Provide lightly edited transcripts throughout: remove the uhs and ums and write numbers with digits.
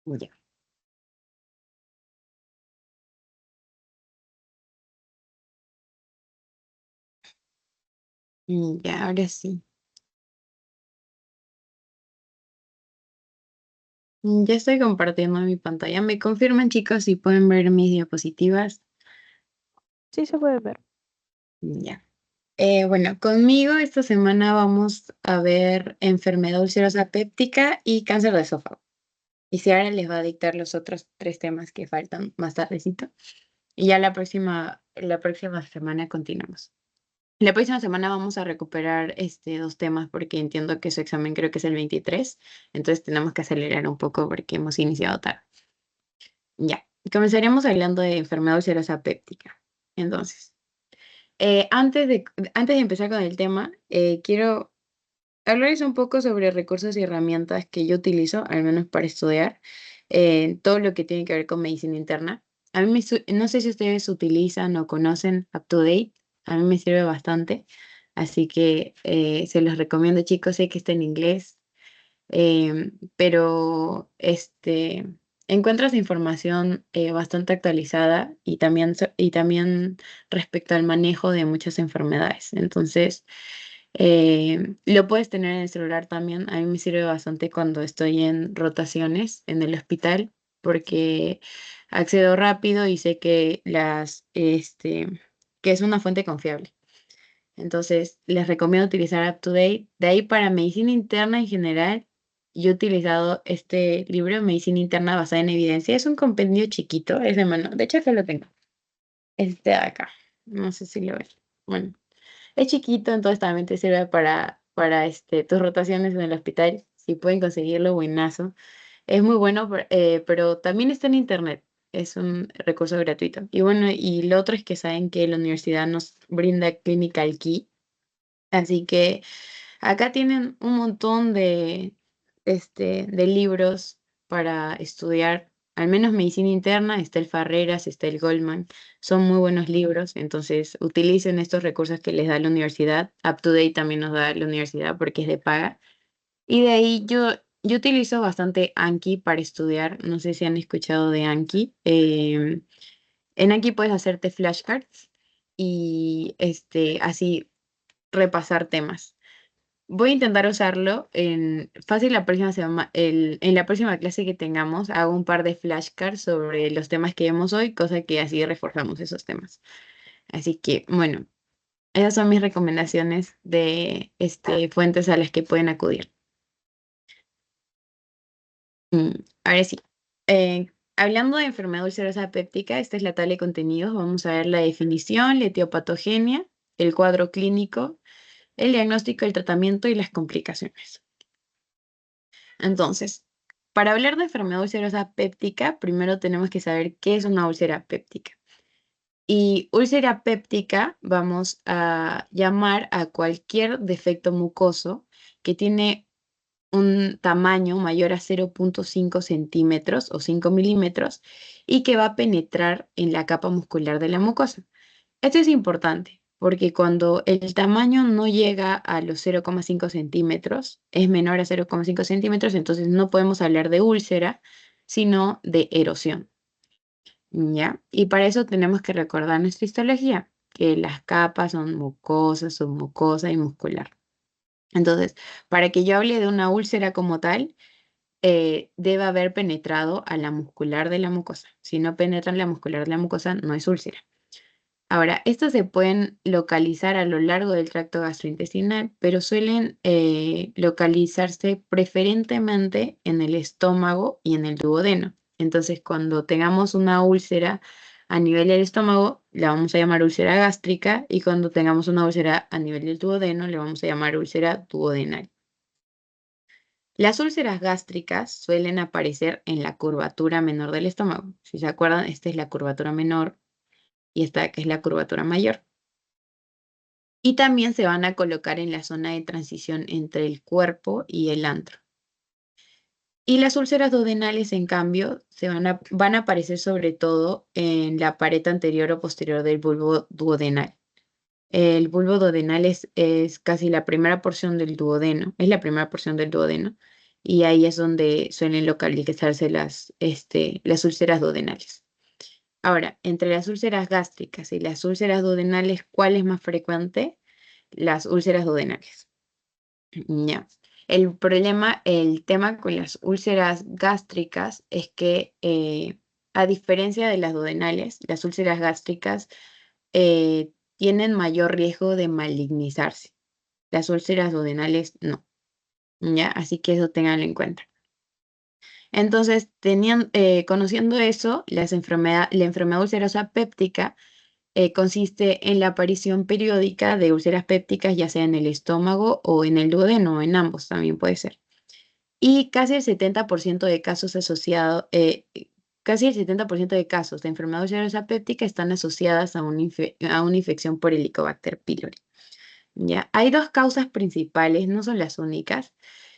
Ya. Ya, ahora sí. Ya estoy compartiendo mi pantalla. ¿Me confirman, chicos, si pueden ver mis diapositivas? Sí se puede ver. Ya. Bueno, conmigo esta semana vamos a ver enfermedad ulcerosa péptica y cáncer de esófago. Y si ahora les va a dictar los otros tres temas que faltan más tardecito. Y ya la próxima semana continuamos. La próxima semana vamos a recuperar dos temas porque entiendo que su examen creo que es el 23. Entonces tenemos que acelerar un poco porque hemos iniciado tarde. Ya, comenzaremos hablando de enfermedad ulcerosa péptica. Entonces, antes de empezar con el tema, quiero hablarles un poco sobre recursos y herramientas que yo utilizo, al menos para estudiar, todo lo que tiene que ver con medicina interna. No sé si ustedes utilizan o conocen UpToDate, a mí me sirve bastante, así que se los recomiendo, chicos. Sé que está en inglés, pero encuentras información bastante actualizada y también respecto al manejo de muchas enfermedades. Entonces, lo puedes tener en el celular también. A mí me sirve bastante cuando estoy en rotaciones en el hospital porque accedo rápido y sé que es una fuente confiable. Entonces, les recomiendo utilizar UpToDate. De ahí para medicina interna en general, yo he utilizado este libro, Medicina Interna basada en evidencia. Es un compendio chiquito, es de mano. De hecho, acá lo tengo. Este de acá. No sé si lo ven. Bueno, es chiquito, entonces también te sirve para tus rotaciones en el hospital. Si pueden conseguirlo, buenazo. Es muy bueno, pero también está en internet. Es un recurso gratuito. Y bueno, y lo otro es que saben que la universidad nos brinda Clinical Key. Así que acá tienen un montón de libros para estudiar, al menos medicina interna. Está el Farreras, está el Goldman, son muy buenos libros. Entonces utilicen estos recursos que les da la universidad. UpToDate también nos da la universidad porque es de paga. Y de ahí yo utilizo bastante Anki para estudiar. No sé si han escuchado de Anki. En Anki puedes hacerte flashcards y así repasar temas. Voy a intentar usarlo fácil la próxima semana, en la próxima clase que tengamos, hago un par de flashcards sobre los temas que vemos hoy, cosa que así reforzamos esos temas. Así que, bueno, esas son mis recomendaciones de fuentes a las que pueden acudir. Mm, Ahora sí, hablando de enfermedad ulcerosa péptica, esta es la tabla de contenidos. Vamos a ver la definición, la etiopatogenia, el cuadro clínico, el diagnóstico, el tratamiento y las complicaciones. Entonces, para hablar de enfermedad ulcerosa péptica, primero tenemos que saber qué es una úlcera péptica. Y úlcera péptica vamos a llamar a cualquier defecto mucoso que tiene un tamaño mayor a 0,5 centímetros o 5 milímetros y que va a penetrar en la capa muscular de la mucosa. Esto es importante porque cuando el tamaño no llega a los 0,5 centímetros, es menor a 0,5 centímetros, entonces no podemos hablar de úlcera, sino de erosión, ¿ya? Y para eso tenemos que recordar nuestra histología, que las capas son mucosa, submucosa y muscular. Entonces, para que yo hable de una úlcera como tal, debe haber penetrado a la muscular de la mucosa. Si no penetra en la muscular de la mucosa, no es úlcera. Ahora, estos se pueden localizar a lo largo del tracto gastrointestinal, pero suelen localizarse preferentemente en el estómago y en el duodeno. Entonces, cuando tengamos una úlcera a nivel del estómago, la vamos a llamar úlcera gástrica, y cuando tengamos una úlcera a nivel del duodeno, le vamos a llamar úlcera duodenal. Las úlceras gástricas suelen aparecer en la curvatura menor del estómago. Si se acuerdan, esta es la curvatura menor y esta que es la curvatura mayor. Y también se van a colocar en la zona de transición entre el cuerpo y el antro. Y las úlceras duodenales, en cambio, van a aparecer sobre todo en la pared anterior o posterior del bulbo duodenal. El bulbo duodenal es casi la primera porción del duodeno, es la primera porción del duodeno, y ahí es donde suelen localizarse las úlceras duodenales. Ahora, entre las úlceras gástricas y las úlceras duodenales, ¿cuál es más frecuente? Las úlceras duodenales. Ya. El tema con las úlceras gástricas es que, a diferencia de las duodenales, las úlceras gástricas tienen mayor riesgo de malignizarse. Las úlceras duodenales no. ¿Ya? Así que eso ténganlo en cuenta. Entonces, conociendo eso, la enfermedad ulcerosa péptica consiste en la aparición periódica de úlceras pépticas, ya sea en el estómago o en el duodeno, o en ambos también puede ser. Y casi el 70% de casos asociados, casi el 70% de casos de enfermedad ulcerosa péptica están asociadas a una infección por Helicobacter pylori. ¿Ya? Hay dos causas principales, no son las únicas,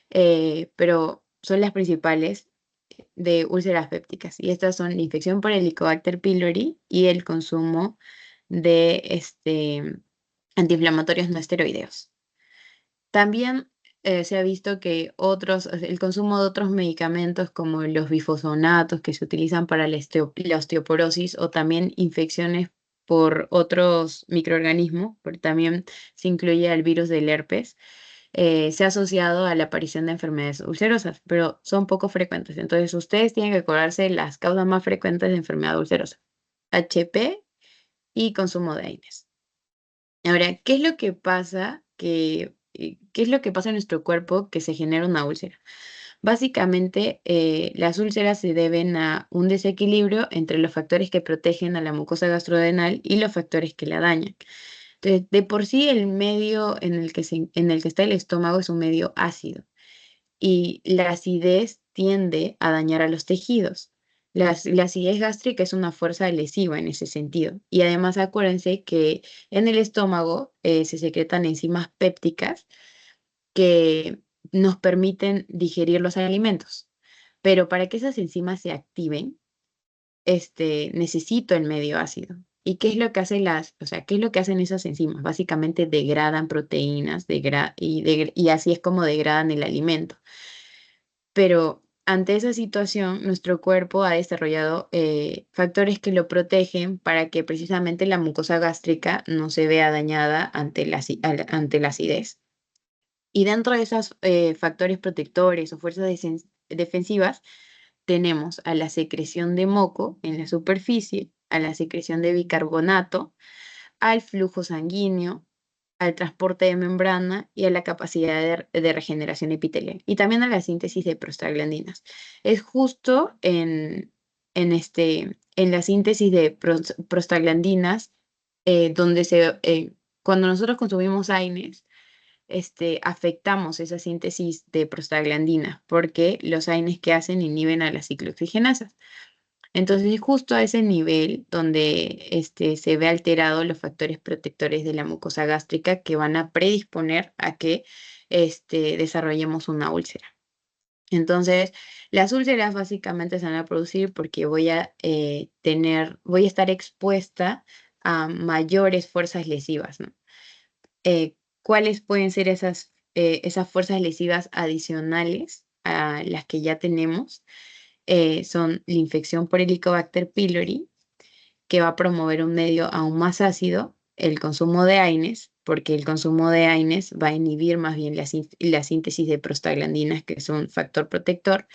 pero son las principales de úlceras pépticas. Y estas son la infección por Helicobacter pylori y el consumo de antiinflamatorios no esteroideos. También se ha visto que el consumo de otros medicamentos como los bifosfonatos que se utilizan para la osteoporosis o también infecciones por otros microorganismos, porque también se incluye el virus del herpes, se ha asociado a la aparición de enfermedades ulcerosas, pero son poco frecuentes. Entonces, ustedes tienen que acordarse de las causas más frecuentes de enfermedad ulcerosa: HP y consumo de AINES. Ahora, ¿qué es lo que pasa en nuestro cuerpo que se genera una úlcera? Básicamente, las úlceras se deben a un desequilibrio entre los factores que protegen a la mucosa gastrodenal y los factores que la dañan. Entonces, de por sí, el medio en el que está el estómago es un medio ácido y la acidez tiende a dañar a los tejidos. La acidez gástrica es una fuerza lesiva en ese sentido. Y además acuérdense que en el estómago se secretan enzimas pépticas que nos permiten digerir los alimentos. Pero para que esas enzimas se activen, necesito el medio ácido. ¿Y qué es lo que o sea, qué es lo que hacen esas enzimas? Básicamente degradan proteínas y así es como degradan el alimento. Pero ante esa situación, nuestro cuerpo ha desarrollado factores que lo protegen para que precisamente la mucosa gástrica no se vea dañada ante la acidez. Y dentro de esos factores protectores o fuerzas defensivas, tenemos a la secreción de moco en la superficie, a la secreción de bicarbonato, al flujo sanguíneo, al transporte de membrana y a la capacidad de regeneración epitelial, y también a la síntesis de prostaglandinas. Es justo en la síntesis de prostaglandinas donde cuando nosotros consumimos AINES, afectamos esa síntesis de prostaglandinas porque los AINES que hacen inhiben a las ciclooxigenasas. Entonces, es justo a ese nivel donde se ve alterado los factores protectores de la mucosa gástrica que van a predisponer a que desarrollemos una úlcera. Entonces, las úlceras básicamente se van a producir porque voy a estar expuesta a mayores fuerzas lesivas, ¿no? ¿Cuáles pueden ser esas fuerzas lesivas adicionales a las que ya tenemos? Son la infección por Helicobacter pylori, que va a promover un medio aún más ácido, el consumo de AINES, porque el consumo de AINES va a inhibir más bien la síntesis de prostaglandinas, que es un factor protector,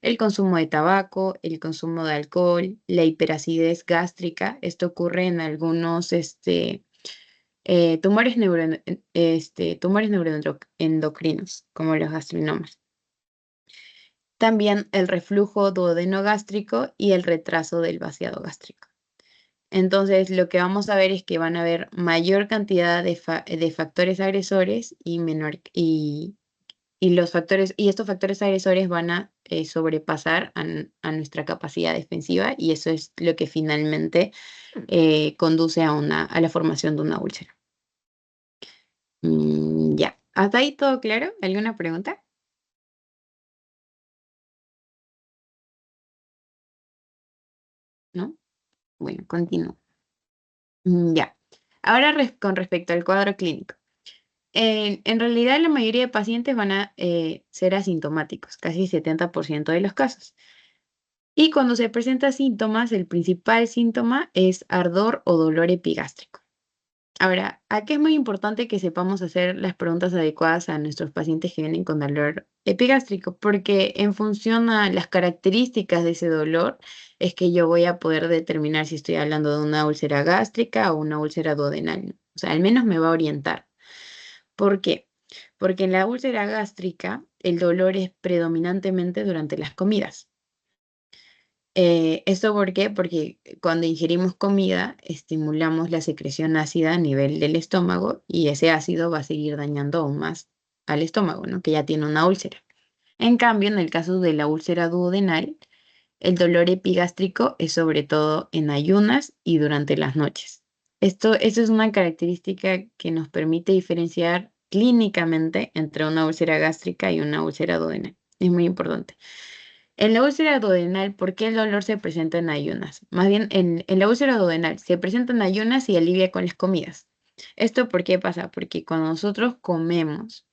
el consumo de tabaco, el consumo de alcohol, la hiperacidez gástrica. Esto ocurre en algunos tumores neuroendocrinos, como los gastrinomas. También el reflujo duodenogástrico y el retraso del vaciado gástrico. Entonces, lo que vamos a ver es que van a haber mayor cantidad de factores agresores y estos factores agresores van a sobrepasar a nuestra capacidad defensiva, y eso es lo que finalmente conduce a la formación de una úlcera. Ya. ¿Hasta ahí todo claro? ¿Alguna pregunta? ¿No? Bueno, continúo. Ya. Ahora con respecto al cuadro clínico. En realidad, la mayoría de pacientes van a ser asintomáticos, casi 70% de los casos. Y cuando se presentan síntomas, el principal síntoma es ardor o dolor epigástrico. Ahora, aquí es muy importante que sepamos hacer las preguntas adecuadas a nuestros pacientes que vienen con dolor epigástrico, porque en función a las características de ese dolor es que yo voy a poder determinar si estoy hablando de una úlcera gástrica o una úlcera duodenal, ¿no? O sea, al menos me va a orientar. ¿Por qué? Porque en la úlcera gástrica el dolor es predominantemente durante las comidas. ¿Esto por qué? Porque cuando ingerimos comida estimulamos la secreción ácida a nivel del estómago y ese ácido va a seguir dañando aún más al estómago, ¿no? Que ya tiene una úlcera. En cambio, en el caso de la úlcera duodenal, el dolor epigástrico es sobre todo en ayunas y durante las noches. Esto es una característica que nos permite diferenciar clínicamente entre una úlcera gástrica y una úlcera duodenal. Es muy importante. En la úlcera duodenal, ¿por qué el dolor se presenta en ayunas? Más bien, en la úlcera duodenal se presenta en ayunas y alivia con las comidas. ¿Esto por qué pasa? Porque cuando nosotros comemos,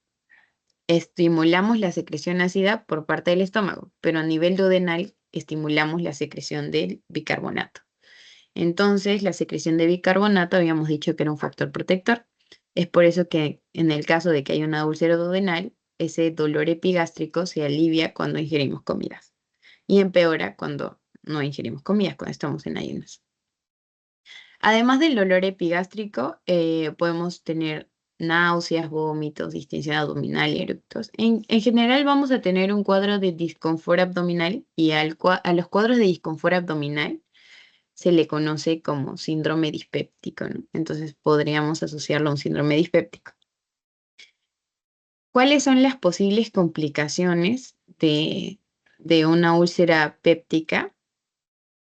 estimulamos la secreción ácida por parte del estómago, pero a nivel duodenal estimulamos la secreción del bicarbonato. Entonces, la secreción de bicarbonato habíamos dicho que era un factor protector. Es por eso que en el caso de que haya una úlcera duodenal, ese dolor epigástrico se alivia cuando ingerimos comidas y empeora cuando no ingerimos comidas, cuando estamos en ayunas. Además del dolor epigástrico, podemos tener náuseas, vómitos, distensión abdominal y eructos. En general vamos a tener un cuadro de disconfort abdominal y a los cuadros de disconfort abdominal se le conoce como síndrome dispéptico, ¿no? Entonces podríamos asociarlo a un síndrome dispéptico. ¿Cuáles son las posibles complicaciones de una úlcera péptica?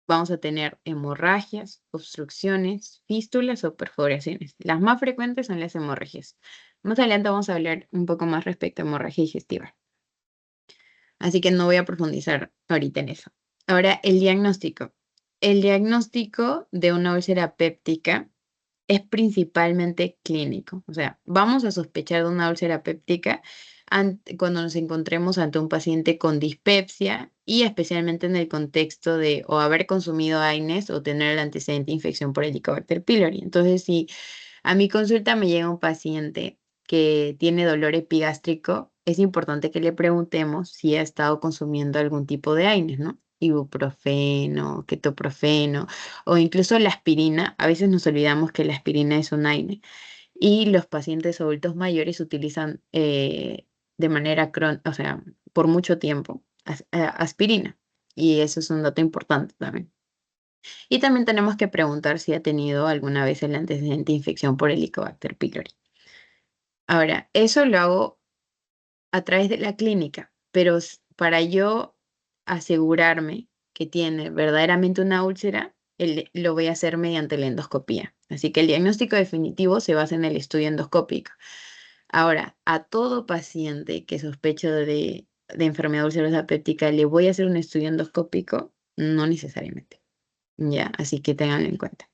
Vamos a tener hemorragias, obstrucciones, fístulas o perforaciones. Las más frecuentes son las hemorragias. Más adelante vamos a hablar un poco más respecto a hemorragia digestiva. Así que no voy a profundizar ahorita en eso. Ahora, el diagnóstico. El diagnóstico de una úlcera péptica es principalmente clínico. O sea, vamos a sospechar de una úlcera péptica cuando nos encontremos ante un paciente con dispepsia y especialmente en el contexto de o haber consumido AINES o tener el antecedente de infección por Helicobacter pylori. Entonces, si a mi consulta me llega un paciente que tiene dolor epigástrico, es importante que le preguntemos si ha estado consumiendo algún tipo de AINES, ¿no? Ibuprofeno, ketoprofeno o incluso la aspirina. A veces nos olvidamos que la aspirina es un AINE y los pacientes adultos mayores utilizan de manera crónica, o sea, por mucho tiempo, aspirina. Y eso es un dato importante también. Y también tenemos que preguntar si ha tenido alguna vez el antecedente de infección por Helicobacter pylori. Ahora, eso lo hago a través de la clínica, pero para yo asegurarme que tiene verdaderamente una úlcera, lo voy a hacer mediante la endoscopía. Así que el diagnóstico definitivo se basa en el estudio endoscópico. Ahora, a todo paciente que sospecho de enfermedad ulcerosa péptica, ¿le voy a hacer un estudio endoscópico? No necesariamente. Ya, así que tenganlo en cuenta.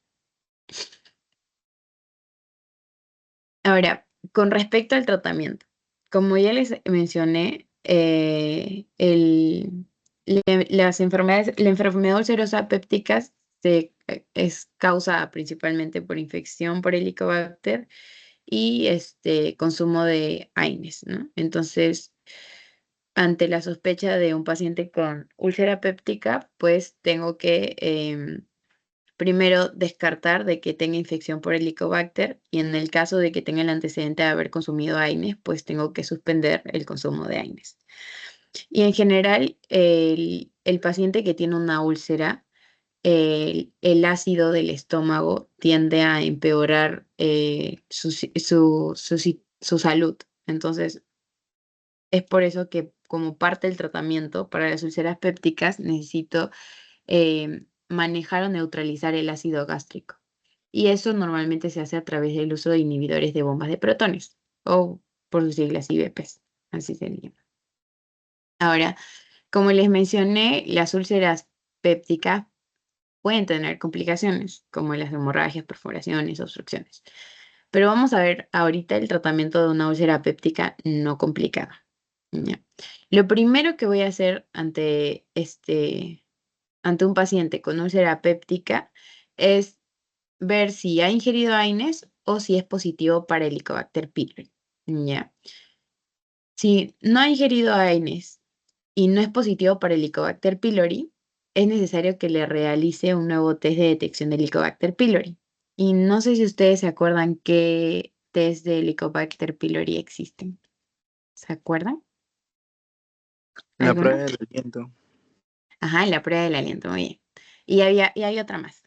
Ahora, con respecto al tratamiento, como ya les mencioné, las enfermedades, la enfermedad ulcerosa péptica es causa principalmente por infección por Helicobacter y consumo de AINES, ¿no? Entonces, ante la sospecha de un paciente con úlcera péptica, pues tengo que primero descartar de que tenga infección por Helicobacter y en el caso de que tenga el antecedente de haber consumido AINES, pues tengo que suspender el consumo de AINES. Y en general, el paciente que tiene una úlcera, el ácido del estómago tiende a empeorar su salud. Entonces, es por eso que como parte del tratamiento para las úlceras pépticas necesito manejar o neutralizar el ácido gástrico. Y eso normalmente se hace a través del uso de inhibidores de bombas de protones o por sus siglas IBPs, así se llama. Ahora, como les mencioné, las úlceras pépticas pueden tener complicaciones como las hemorragias, perforaciones, obstrucciones. Pero vamos a ver ahorita el tratamiento de una úlcera péptica no complicada. ¿Ya? Lo primero que voy a hacer ante un paciente con úlcera péptica es ver si ha ingerido AINES o si es positivo para Helicobacter pylori. ¿Ya? Si no ha ingerido AINES y no es positivo para Helicobacter pylori, es necesario que le realice un nuevo test de detección de Helicobacter pylori. Y no sé si ustedes se acuerdan qué test de Helicobacter pylori existen. ¿Se acuerdan? La ¿Alguno? prueba del aliento. Ajá, la prueba del aliento, muy bien. Y hay otra más.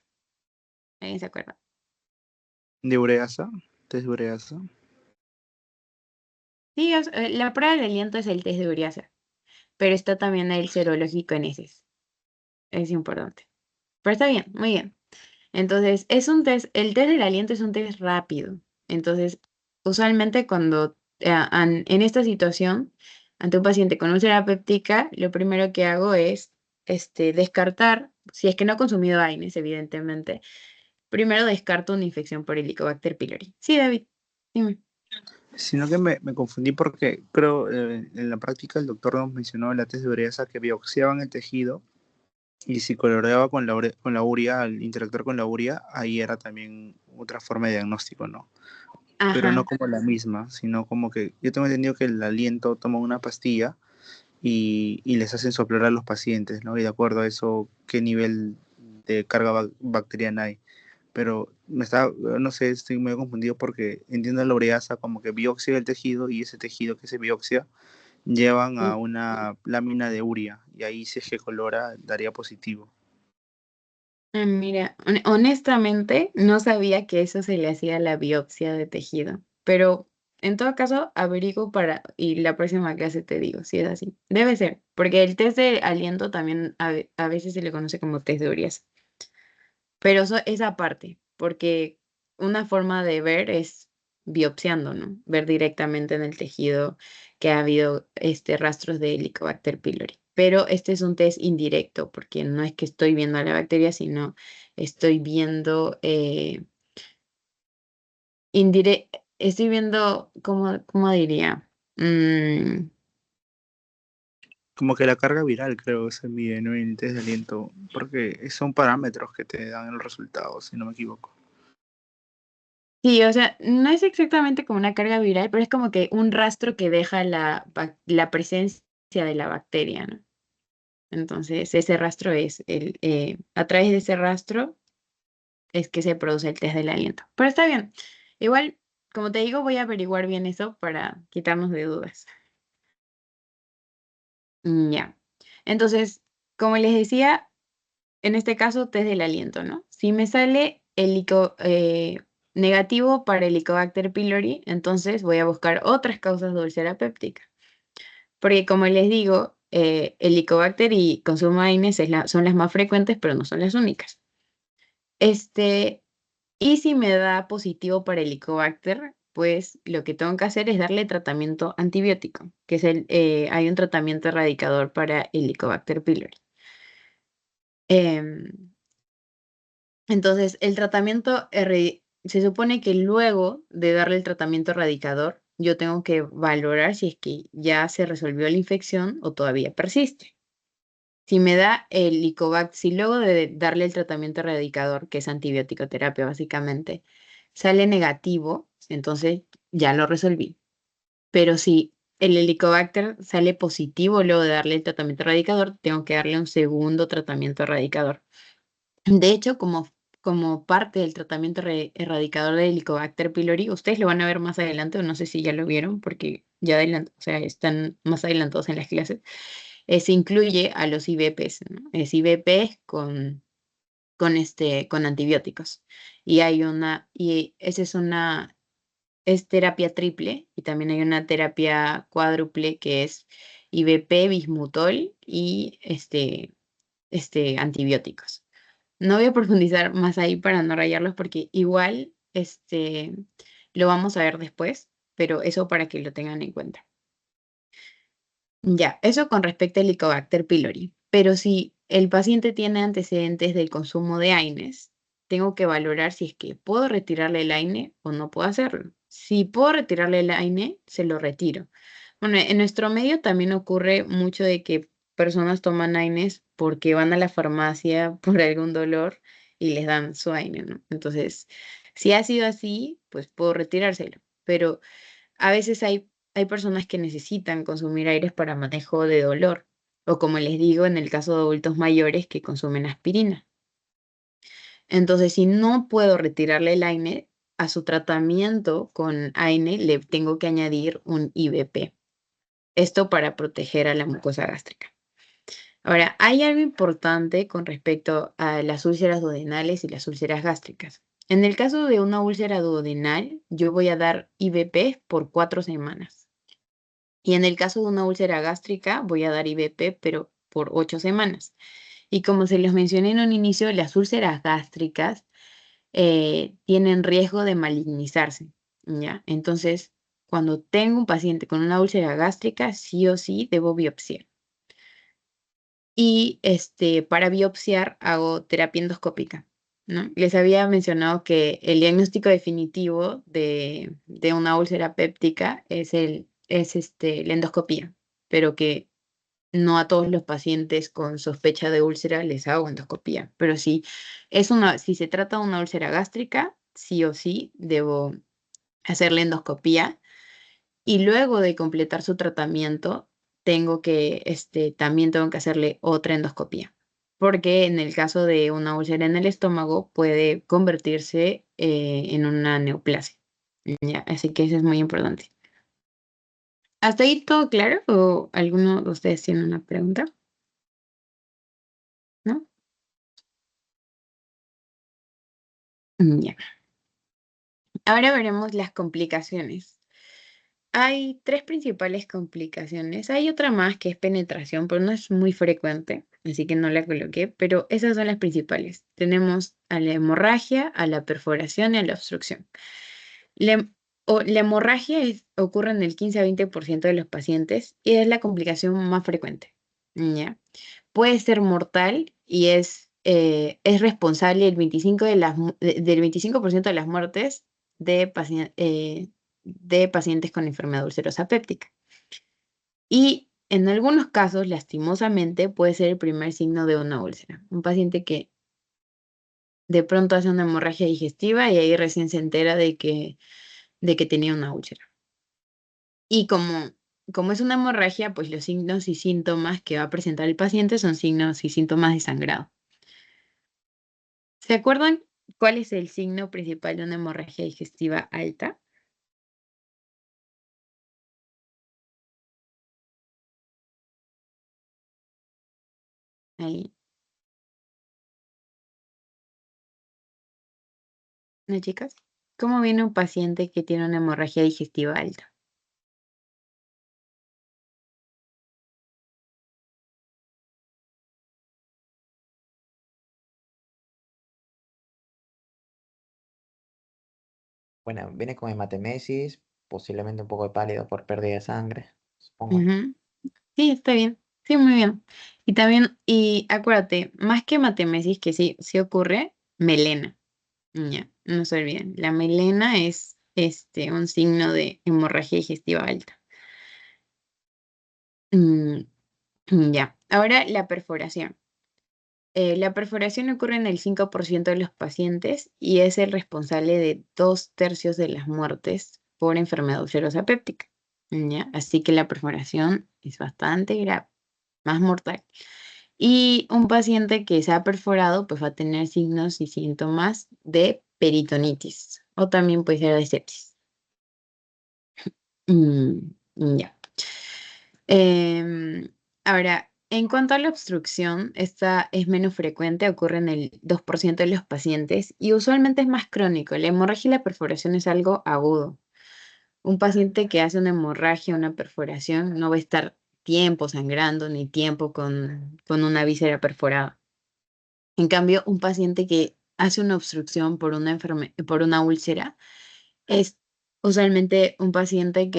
¿Alguien se acuerda? De ureasa. Test de ureasa. Sí, la prueba del aliento es el test de ureasa, pero está también el serológico en heces. Es importante. Pero está bien, muy bien. Entonces, es un test, el test del aliento es un test rápido. Entonces, usualmente cuando en esta situación, ante un paciente con úlcera péptica, lo primero que hago es descartar, si es que no ha consumido AINES, evidentemente, primero descarto una infección por Helicobacter pylori. Sí, David, dime. Sino que me confundí porque creo en la práctica el doctor nos mencionó en la test de ureasa que biopsiaban el tejido y si coloreaba con con la urea, al interactuar con la urea, ahí era también otra forma de diagnóstico, ¿no? Pero no Ajá. como la misma, sino como que yo tengo entendido que el aliento toma una pastilla y les hacen soplar a los pacientes, ¿no? Y de acuerdo a eso, qué nivel de carga bacteriana hay. Pero no sé, estoy medio confundido porque entiendo la ureasa como que biopsia el tejido y ese tejido que se biopsia llevan a una lámina de urea y ahí si es que colora daría positivo. Mira, honestamente no sabía que eso se le hacía a la biopsia de tejido, pero en todo caso averiguo y la próxima clase te digo si es así. Debe ser, porque el test de aliento también a veces se le conoce como test de ureasa, pero eso es aparte, porque una forma de ver es biopsiando, ¿no? Ver directamente en el tejido que ha habido rastros de Helicobacter pylori. Pero este es un test indirecto, porque no es que estoy viendo a la bacteria, sino estoy viendo, estoy viendo, ¿cómo diría? Como que la carga viral creo que se mide, ¿no? En el test de aliento, porque son parámetros que te dan el resultado, si no me equivoco. Sí, o sea, no es exactamente como una carga viral, pero es como que un rastro que deja la presencia de la bacteria, ¿no? Entonces, ese rastro a través de ese rastro es que se produce el test del aliento. Pero está bien. Igual, como te digo, voy a averiguar bien eso para quitarnos de dudas. Ya. Entonces, como les decía, en este caso, test del aliento, ¿no? Si me sale negativo para Helicobacter pylori, entonces voy a buscar otras causas de úlcera péptica. Porque como les digo, Helicobacter y consumo de AINES son las más frecuentes, pero no son las únicas. Y si me da positivo para Helicobacter, pues lo que tengo que hacer es darle tratamiento antibiótico, que hay un tratamiento erradicador para Helicobacter pylori. Em, entonces, se supone que luego de darle el tratamiento erradicador, yo tengo que valorar si es que ya se resolvió la infección o todavía persiste. Si me da el Helicobacter, si luego de darle el tratamiento erradicador, que es antibiótico terapia básicamente, sale negativo, entonces ya lo resolví. Pero si el Helicobacter sale positivo luego de darle el tratamiento erradicador, tengo que darle un segundo tratamiento erradicador. De hecho, como parte del tratamiento erradicador de Helicobacter pylori, ustedes lo van a ver más adelante, o no sé si ya lo vieron, porque o sea, están más adelantados en las clases. Se incluye a los IVPs, ¿no? Es IVPs con antibióticos. Y esa es terapia triple, y también hay una terapia cuádruple que es IVP, bismutol y antibióticos. No voy a profundizar más ahí para no rayarlos porque igual lo vamos a ver después, pero eso para que lo tengan en cuenta. Ya, eso con respecto al Helicobacter pylori. Pero si el paciente tiene antecedentes del consumo de AINES, tengo que valorar si es que puedo retirarle el AINE o no puedo hacerlo. Si puedo retirarle el AINE, se lo retiro. Bueno, en nuestro medio también ocurre mucho de que personas toman AINES porque van a la farmacia por algún dolor y les dan su AINE, ¿no? Entonces, si ha sido así, pues puedo retirárselo. Pero a veces hay personas que necesitan consumir aires para manejo de dolor, o como les digo, en el caso de adultos mayores que consumen aspirina. Entonces, si no puedo retirarle el AINE, a su tratamiento con AINE le tengo que añadir un IVP. Esto para proteger a la mucosa gástrica. Ahora, hay algo importante con respecto a las úlceras duodenales y las úlceras gástricas. En el caso de una úlcera duodenal, yo voy a dar IVP por 4 semanas. Y en el caso de una úlcera gástrica, voy a dar IVP, pero por 8 semanas. Y como se los mencioné en un inicio, las úlceras gástricas tienen riesgo de malignizarse, ¿ya? Entonces, cuando tengo un paciente con una úlcera gástrica, sí o sí debo biopsiar. Y para biopsiar hago terapia endoscópica, ¿no? Les había mencionado que el diagnóstico definitivo de una úlcera péptica es la endoscopía, pero que no a todos los pacientes con sospecha de úlcera les hago endoscopía, pero si se trata de una úlcera gástrica, sí o sí debo hacerle endoscopía y luego de completar su tratamiento también tengo que hacerle otra endoscopía, porque en el caso de una úlcera en el estómago puede convertirse en una neoplasia, ¿ya? Así que eso es muy importante. ¿Hasta ahí todo claro o alguno de ustedes tiene una pregunta? ¿No? Ya. Ahora veremos las complicaciones. Hay 3 principales complicaciones. Hay otra más que es penetración, pero no es muy frecuente, así que no la coloqué, pero esas son las principales. Tenemos a la hemorragia, a la perforación y a la obstrucción. La hemorragia ocurre en el 15 a 20% de los pacientes y es la complicación más frecuente, ¿ya? Puede ser mortal y es responsable del 25% de las muertes de pacientes con enfermedad ulcerosa péptica. Y en algunos casos, lastimosamente, puede ser el primer signo de una úlcera. Un paciente que de pronto hace una hemorragia digestiva y ahí recién se entera de que tenía una úlcera. Y como es una hemorragia, pues los signos y síntomas que va a presentar el paciente son signos y síntomas de sangrado. ¿Se acuerdan cuál es el signo principal de una hemorragia digestiva alta? Ahí, ¿no, chicas? ¿Cómo viene un paciente que tiene una hemorragia digestiva alta? Bueno, viene con hematemesis, posiblemente un poco de pálido por pérdida de sangre, supongo. Ujú. Sí, está bien. Sí, muy bien. Y también, y acuérdate, más que hematemesis, que sí ocurre, melena. Ya, no se olviden. La melena es un signo de hemorragia digestiva alta. Mm, ya. Ahora la perforación. La perforación ocurre en el 5% de los pacientes y es el responsable de 2/3 de las muertes por enfermedad ulcerosa péptica, ¿ya? Así que la perforación es bastante grave, más mortal. Y un paciente que se ha perforado pues va a tener signos y síntomas de peritonitis o también puede ser de sepsis. Ya. Ahora, en cuanto a la obstrucción, esta es menos frecuente, ocurre en el 2% de los pacientes y usualmente es más crónico. La hemorragia y la perforación es algo agudo. Un paciente que hace una hemorragia, una perforación, no va a estar tiempo sangrando ni tiempo con una víscera perforada. En cambio, un paciente que hace una obstrucción por una úlcera es usualmente un paciente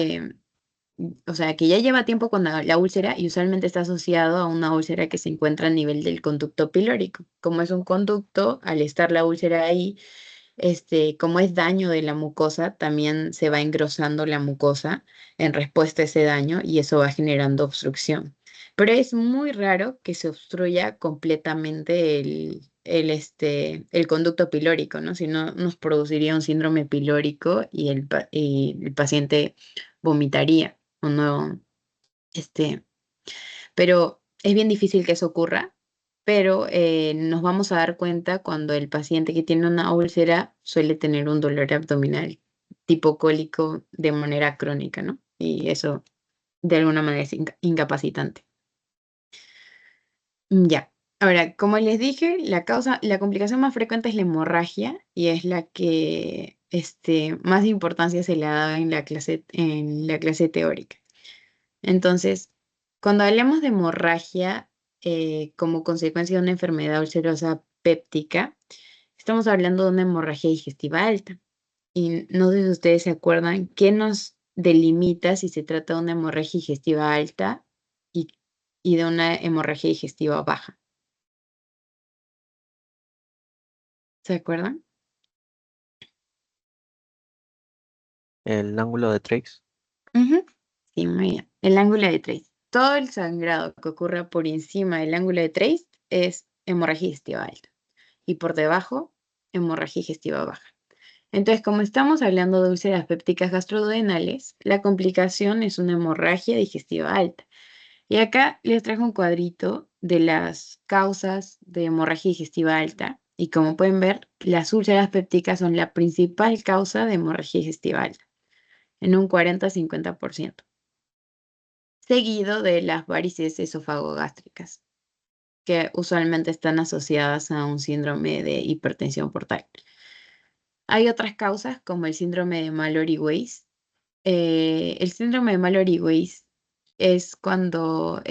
o sea, que ya lleva tiempo con la úlcera y usualmente está asociado a una úlcera que se encuentra a nivel del conducto pilórico. Como es un conducto, al estar la úlcera ahí, como es daño de la mucosa, también se va engrosando la mucosa en respuesta a ese daño y eso va generando obstrucción. Pero es muy raro que se obstruya completamente el conducto pilórico, ¿no? Si no, nos produciría un síndrome pilórico y el paciente vomitaría o no, pero es bien difícil que eso ocurra, pero nos vamos a dar cuenta cuando el paciente que tiene una úlcera suele tener un dolor abdominal tipo cólico de manera crónica, ¿no? Y eso de alguna manera es incapacitante. Ya. Ahora, como les dije, la complicación más frecuente es la hemorragia y es la que más importancia se le ha dado en la clase teórica. Entonces, cuando hablamos de hemorragia como consecuencia de una enfermedad ulcerosa péptica, estamos hablando de una hemorragia digestiva alta. Y no sé si ustedes se acuerdan qué nos delimita si se trata de una hemorragia digestiva alta y, y de una hemorragia digestiva baja. ¿Se acuerdan? El ángulo de Trace. Ujú. Sí, muy bien. El ángulo de Trace. Todo el sangrado que ocurra por encima del ángulo de Trace es hemorragia digestiva alta. Y por debajo, hemorragia digestiva baja. Entonces, como estamos hablando de úlceras pépticas gastroduodenales, la complicación es una hemorragia digestiva alta. Y acá les traje un cuadrito de las causas de hemorragia digestiva alta. Y como pueden ver, las úlceras pépticas son la principal causa de hemorragia digestiva alta, en un 40-50%, seguido de las varices esofagogástricas, que usualmente están asociadas a un síndrome de hipertensión portal. Hay otras causas como el síndrome de Mallory-Weiss. El síndrome de Mallory-Weiss es cuando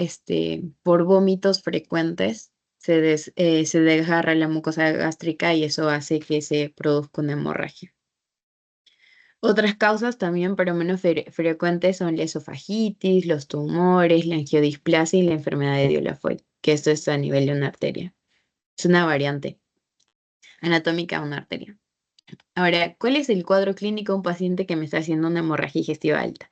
por vómitos frecuentes se desgarra la mucosa gástrica y eso hace que se produzca una hemorragia. Otras causas también, pero menos frecuentes, son la esofagitis, los tumores, la angiodisplasia y la enfermedad de Dieulafoy, que esto es a nivel de una arteria. Es una variante anatómica de una arteria. Ahora, ¿cuál es el cuadro clínico de un paciente que me está haciendo una hemorragia digestiva alta?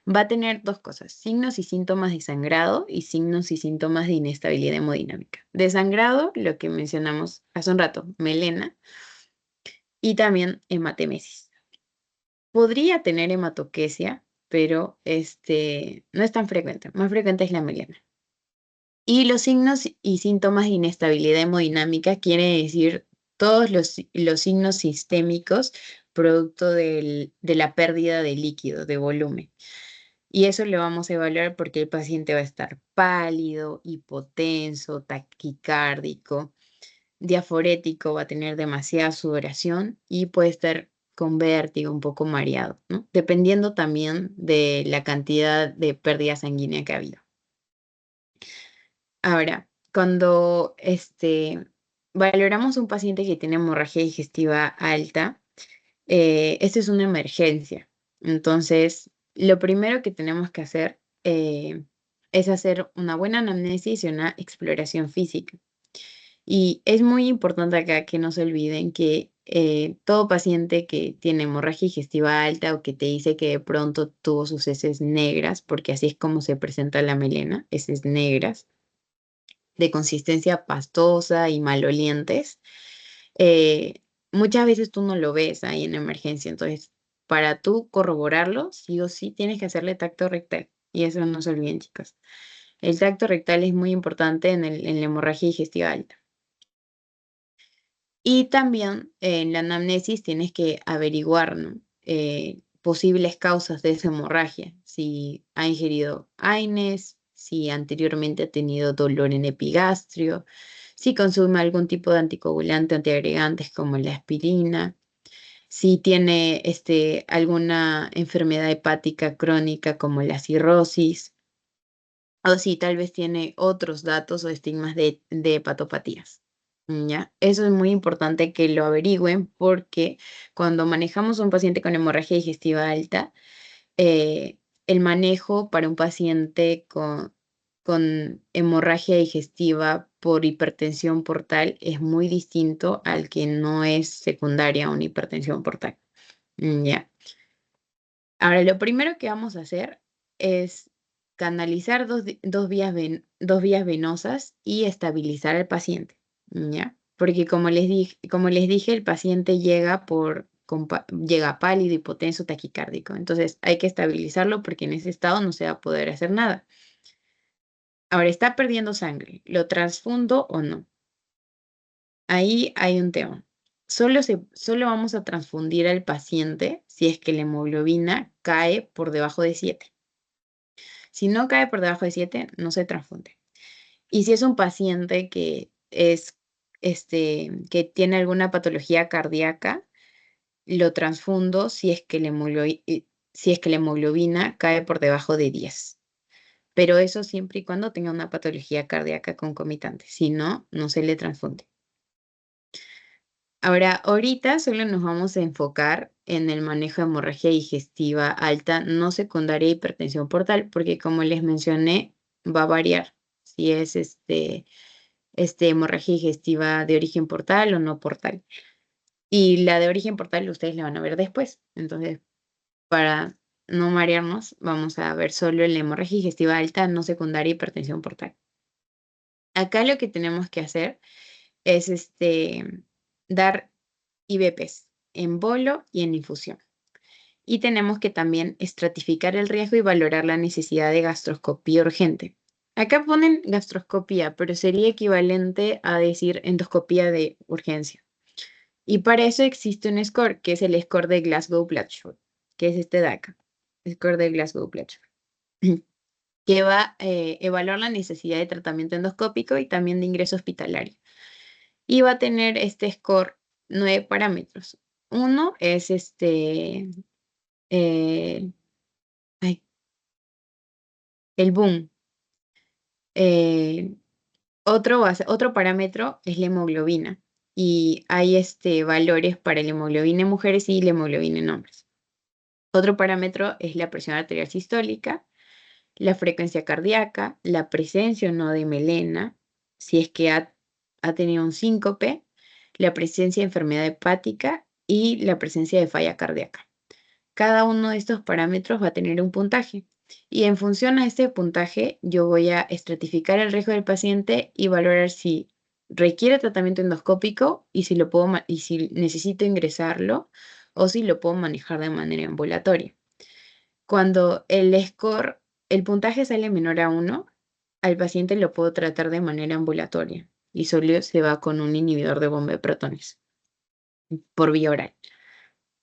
Va a tener dos cosas: signos y síntomas de sangrado y signos y síntomas de inestabilidad hemodinámica. De sangrado, lo que mencionamos hace un rato, melena, y también hematemesis. Podría tener hematoquesia, pero no es tan frecuente. Más frecuente es la melena. Y los signos y síntomas de inestabilidad hemodinámica quiere decir todos los signos sistémicos producto de la pérdida de líquido, de volumen. Y eso lo vamos a evaluar porque el paciente va a estar pálido, hipotenso, taquicárdico, diaforético, va a tener demasiada sudoración y puede estar con vértigo, un poco mareado, ¿no? Dependiendo también de la cantidad de pérdida sanguínea que ha habido. Ahora, cuando valoramos un paciente que tiene hemorragia digestiva alta, esto es una emergencia. Entonces, lo primero que tenemos que hacer es hacer una buena anamnesis y una exploración física. Y es muy importante acá que no se olviden que todo paciente que tiene hemorragia digestiva alta o que te dice que de pronto tuvo sus heces negras, porque así es como se presenta la melena, heces negras, de consistencia pastosa y malolientes, eh, muchas veces tú no lo ves ahí en emergencia. Entonces, para tú corroborarlo, sí o sí tienes que hacerle tacto rectal. Y eso no se olviden, chicos. El tacto rectal es muy importante en la hemorragia digestiva alta. Y también en la anamnesis tienes que averiguar, ¿no? Posibles causas de esa hemorragia. Si ha ingerido AINES, si anteriormente ha tenido dolor en epigastrio, si consume algún tipo de anticoagulante, antiagregantes como la aspirina, si tiene alguna enfermedad hepática crónica como la cirrosis, o si tal vez tiene otros datos o estigmas de hepatopatías. ¿Ya? Eso es muy importante que lo averigüen porque cuando manejamos a un paciente con hemorragia digestiva alta, el manejo para un paciente con hemorragia digestiva por hipertensión portal es muy distinto al que no es secundaria a una hipertensión portal. Ya. Ahora, lo primero que vamos a hacer es canalizar dos vías venosas y estabilizar al paciente, ¿ya? Porque como les dije, el paciente llega llega pálido, hipotenso, taquicárdico. Entonces hay que estabilizarlo porque en ese estado no se va a poder hacer nada. Ahora, está perdiendo sangre. ¿Lo transfundo o no? Ahí hay un tema. Solo vamos a transfundir al paciente si es que la hemoglobina cae por debajo de 7. Si no cae por debajo de 7, no se transfunde. Y si es un paciente que que tiene alguna patología cardíaca, lo transfundo si es que la hemoglobina cae por debajo de 10. Pero eso siempre y cuando tenga una patología cardíaca concomitante. Si no, no se le transfunde. Ahora, ahorita solo nos vamos a enfocar en el manejo de hemorragia digestiva alta, no secundaria hipertensión portal, porque como les mencioné, va a variar si es hemorragia digestiva de origen portal o no portal. Y la de origen portal ustedes la van a ver después. Entonces, para no marearnos, vamos a ver solo la hemorragia digestiva alta, no secundaria hipertensión portal. Acá lo que tenemos que hacer es dar IVPs en bolo y en infusión. Y tenemos que también estratificar el riesgo y valorar la necesidad de gastroscopía urgente. Acá ponen gastroscopía, pero sería equivalente a decir endoscopía de urgencia. Y para eso existe un score, que es el score de Glasgow-Blatchford, que es este de acá, score de Glasgow-Blatchford, que va a evaluar la necesidad de tratamiento endoscópico y también de ingreso hospitalario. Y va a tener este score 9 parámetros. Uno es eh, el boom. Otro parámetro es la hemoglobina. Y hay valores para la hemoglobina en mujeres y la hemoglobina en hombres. Otro parámetro es la presión arterial sistólica, la frecuencia cardíaca, la presencia o no de melena, si es que ha tenido un síncope, la presencia de enfermedad hepática y la presencia de falla cardíaca. Cada uno de estos parámetros va a tener un puntaje y en función a este puntaje yo voy a estratificar el riesgo del paciente y valorar si requiere tratamiento endoscópico y si necesito ingresarlo o si lo puedo manejar de manera ambulatoria. Cuando el puntaje sale menor a 1, al paciente lo puedo tratar de manera ambulatoria y solo se va con un inhibidor de bomba de protones por vía oral.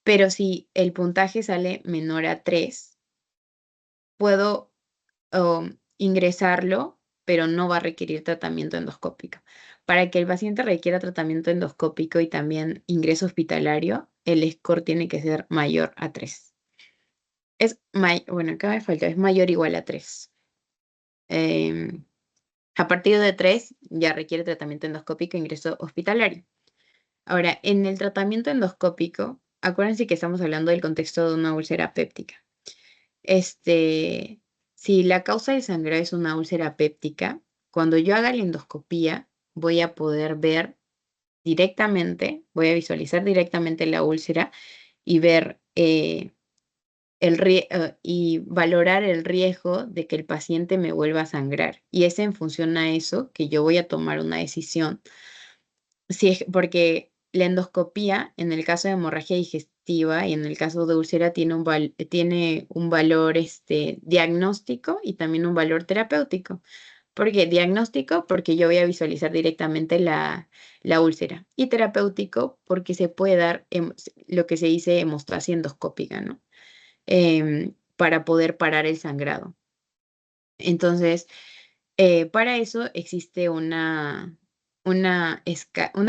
Pero si el puntaje sale menor a 3, puedo ingresarlo, pero no va a requerir tratamiento endoscópico. Para que el paciente requiera tratamiento endoscópico y también ingreso hospitalario, el score tiene que ser mayor a 3. Bueno, acá me falta, es mayor o igual a 3. A partir de 3 ya requiere tratamiento endoscópico e ingreso hospitalario. Ahora, en el tratamiento endoscópico, acuérdense que estamos hablando del contexto de una úlcera péptica. Si la causa del sangrado es una úlcera péptica, cuando yo haga la endoscopía, voy a poder ver directamente, voy a visualizar directamente la úlcera y ver y valorar el riesgo de que el paciente me vuelva a sangrar. Y es en función a eso que yo voy a tomar una decisión. Porque la endoscopía, en el caso de hemorragia digestiva y en el caso de úlcera, tiene un valor diagnóstico y también un valor terapéutico. ¿Por qué? Diagnóstico, porque yo voy a visualizar directamente la úlcera. Y terapéutico, porque se puede dar lo que se dice hemostasia endoscópica, ¿no? Para poder parar el sangrado. Entonces, para eso existe una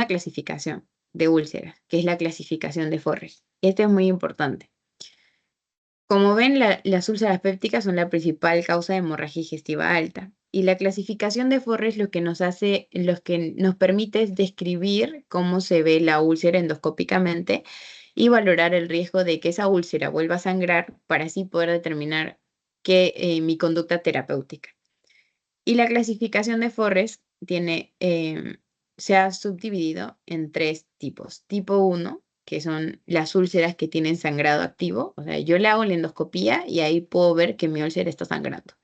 clasificación de úlceras, que es la clasificación de Forres. Esto es muy importante. Como ven, las úlceras pépticas son la principal causa de hemorragia digestiva alta. Y la clasificación de Forres lo que nos permite es describir cómo se ve la úlcera endoscópicamente y valorar el riesgo de que esa úlcera vuelva a sangrar para así poder determinar que mi conducta terapéutica. Y la clasificación de Forrest se ha subdividido en 3 tipos. Tipo 1, que son las úlceras que tienen sangrado activo. O sea, yo le hago la endoscopía y ahí puedo ver que mi úlcera está sangrando.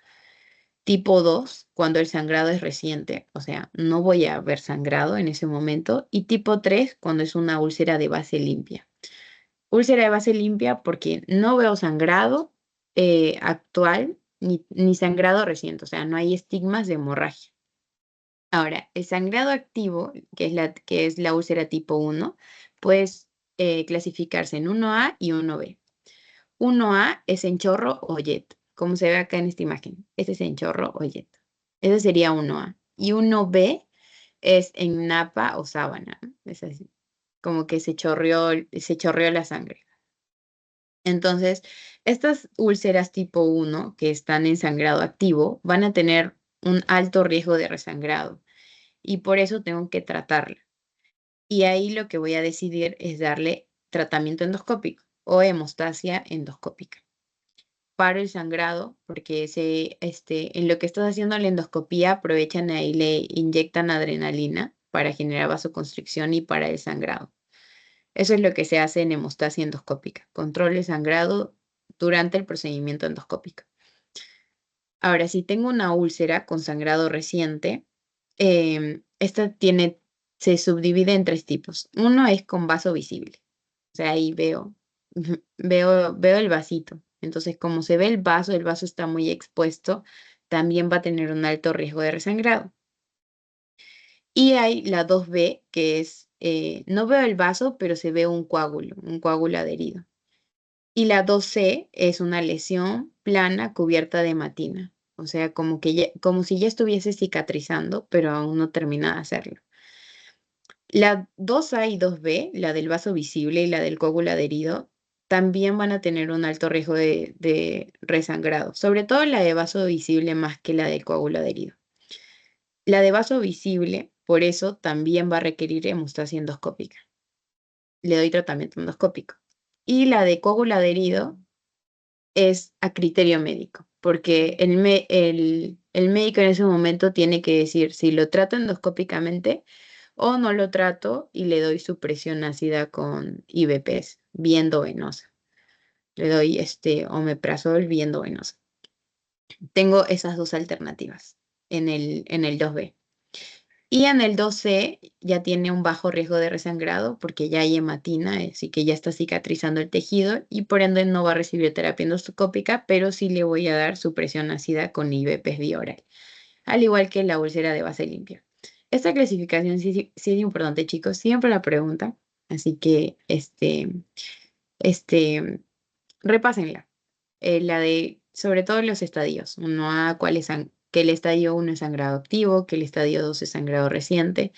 Tipo 2, cuando el sangrado es reciente, o sea, no voy a ver sangrado en ese momento. Y tipo 3, cuando es una úlcera de base limpia. Úlcera de base limpia porque no veo sangrado actual ni sangrado reciente, o sea, no hay estigmas de hemorragia. Ahora, el sangrado activo, que es la úlcera tipo 1, pues clasificarse en 1A y 1B. 1A es en chorro o jet, como se ve acá en esta imagen. Ese es en chorro o jet. Ese sería 1A. Y 1B es en napa o sábana, ¿no? Es así, como que se chorreó la sangre. Entonces, estas úlceras tipo 1 que están en sangrado activo van a tener un alto riesgo de resangrado y por eso tengo que tratarla. Y ahí lo que voy a decidir es darle tratamiento endoscópico o hemostasia endoscópica. Paro el sangrado porque en lo que estás haciendo la endoscopía aprovechan ahí, le inyectan adrenalina para generar vasoconstricción y para el sangrado. Eso es lo que se hace en hemostasia endoscópica, control el sangrado durante el procedimiento endoscópico. Ahora, si tengo una úlcera con sangrado reciente, esta se subdivide en 3 tipos. Uno es con vaso visible, o sea, ahí veo el vasito. Entonces, como se ve el vaso está muy expuesto, también va a tener un alto riesgo de resangrado. Y hay la 2B, que es, no veo el vaso, pero se ve un coágulo adherido. Y la 2C es una lesión plana cubierta de hematina, o sea, como si ya estuviese cicatrizando, pero aún no termina de hacerlo. La 2A y 2B, la del vaso visible y la del coágulo adherido, también van a tener un alto riesgo de resangrado, sobre todo la de vaso visible más que la del coágulo adherido. La de vaso visible, por eso, también va a requerir hemostasia endoscópica. Le doy tratamiento endoscópico. Y la de coágulo adherido es a criterio médico, porque el médico en ese momento tiene que decir si lo trato endoscópicamente o no lo trato y le doy supresión ácida con IVPs, viendo venosa. Le doy omeprazol viendo venosa. Tengo esas 2 alternativas en el 2B. Y en el 2C ya tiene un bajo riesgo de resangrado porque ya hay hematina, así que ya está cicatrizando el tejido y por ende no va a recibir terapia endoscópica, pero sí le voy a dar supresión ácida con IVPs vía oral, al igual que la úlcera de base limpia. Esta clasificación sí es importante, chicos, siempre la pregunta, así que este, repásenla. Sobre todo los estadios, que el estadio 1 es sangrado activo, que el estadio 2 es sangrado reciente.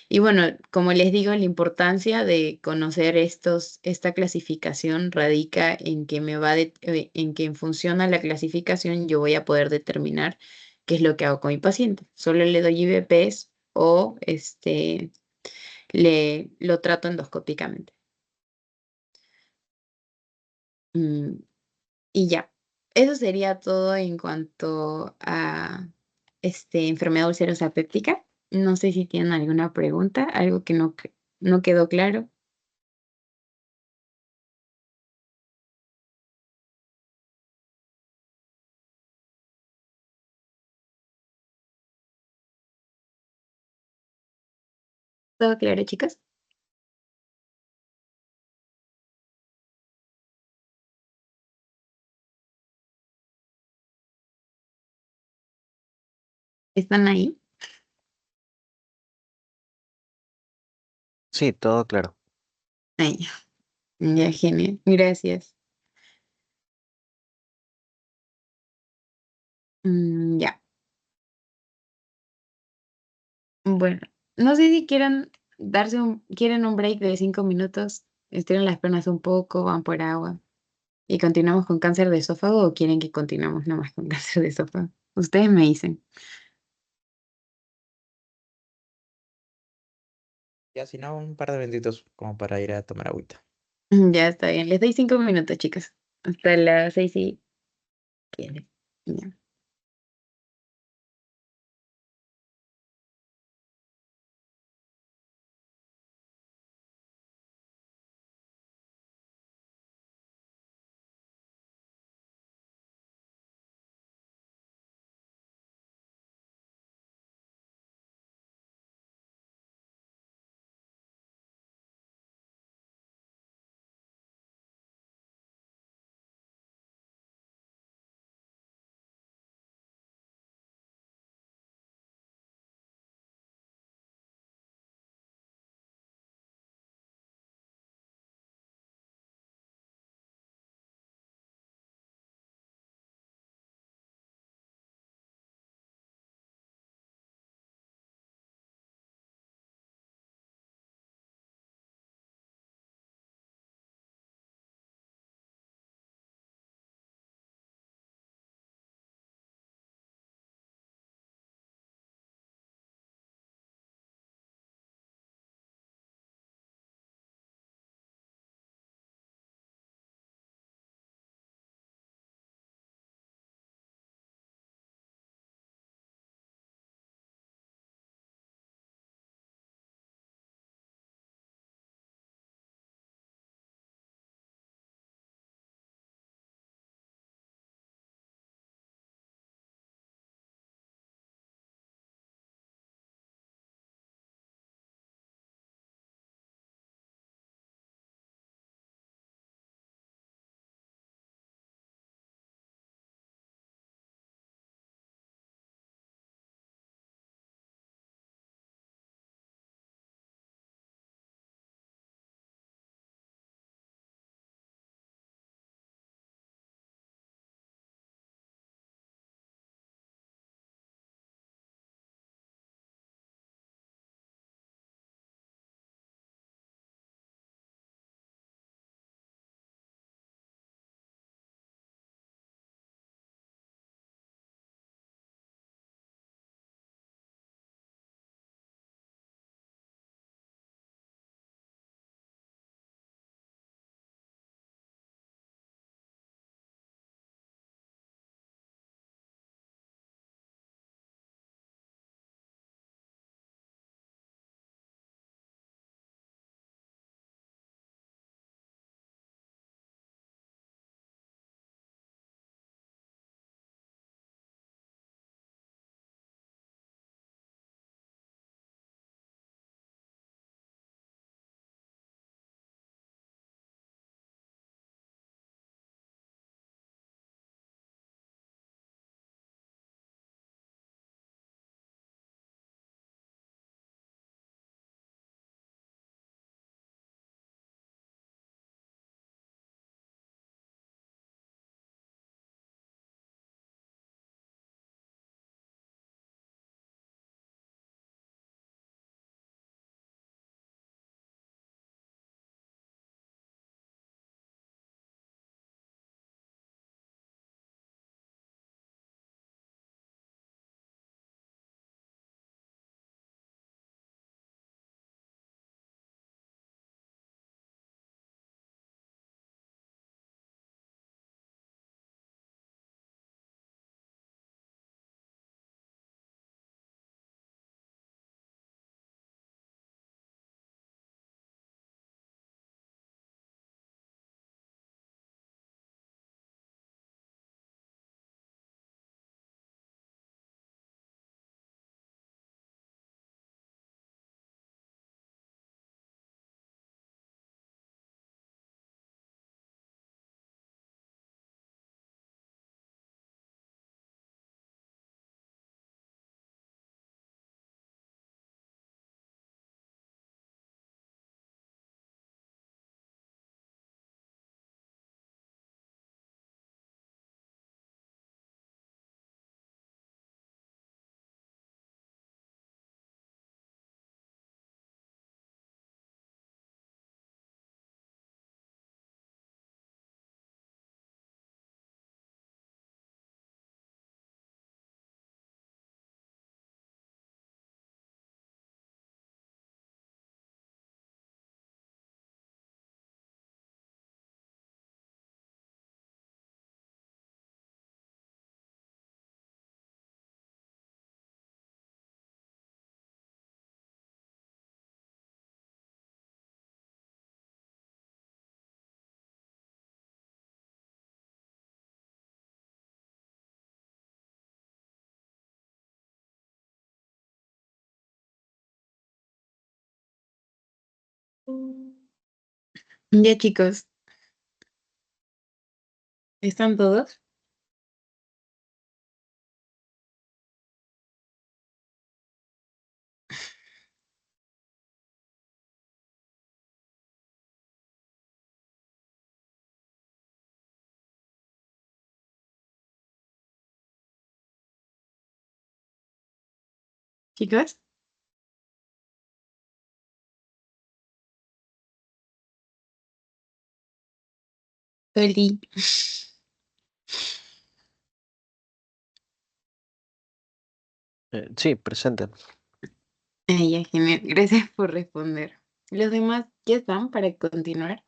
Y bueno, como les digo, la importancia de conocer esta clasificación radica en que en que en función a la clasificación yo voy a poder determinar qué es lo que hago con mi paciente. Solo le doy IVPs o lo trato endoscópicamente. Mm, Y ya, eso sería todo en cuanto a enfermedad ulcerosa péptica. No sé si tienen alguna pregunta, algo que no quedó claro. ¿Todo claro, chicos? ¿Están ahí? Sí, todo claro. Ahí, ya, genial. Gracias. Ya, bueno, no sé si quieren un break de 5 minutos, estiren las piernas un poco, van por agua y continuamos con cáncer de esófago o quieren que continuemos nomás con cáncer de esófago. Ustedes me dicen. Ya, si no, un par de minutitos como para ir a tomar agüita. Ya está bien. Les doy 5 minutos, chicas. Hasta las 6 y quieren. Ya. Ya, chicos, ¿están todos? Chicos, Oli. Sí, presente. Ya, genial. Gracias por responder. ¿Los demás ya están para continuar?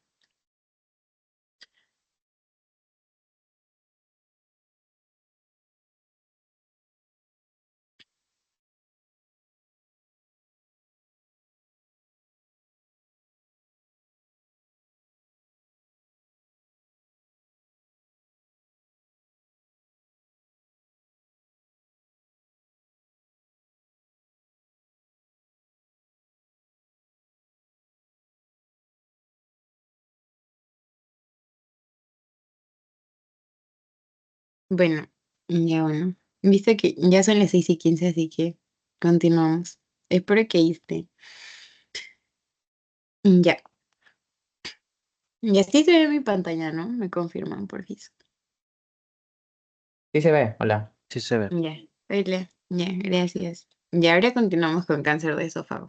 Bueno, ya bueno. Viste que ya son las 6:15, así que continuamos. Espero que esté. Ya. Ya sí se ve mi pantalla, ¿no? Me confirman, por favor. Sí se ve, hola. Sí se ve. Ya. Hola. Ya, gracias. Y ahora continuamos con cáncer de esófago.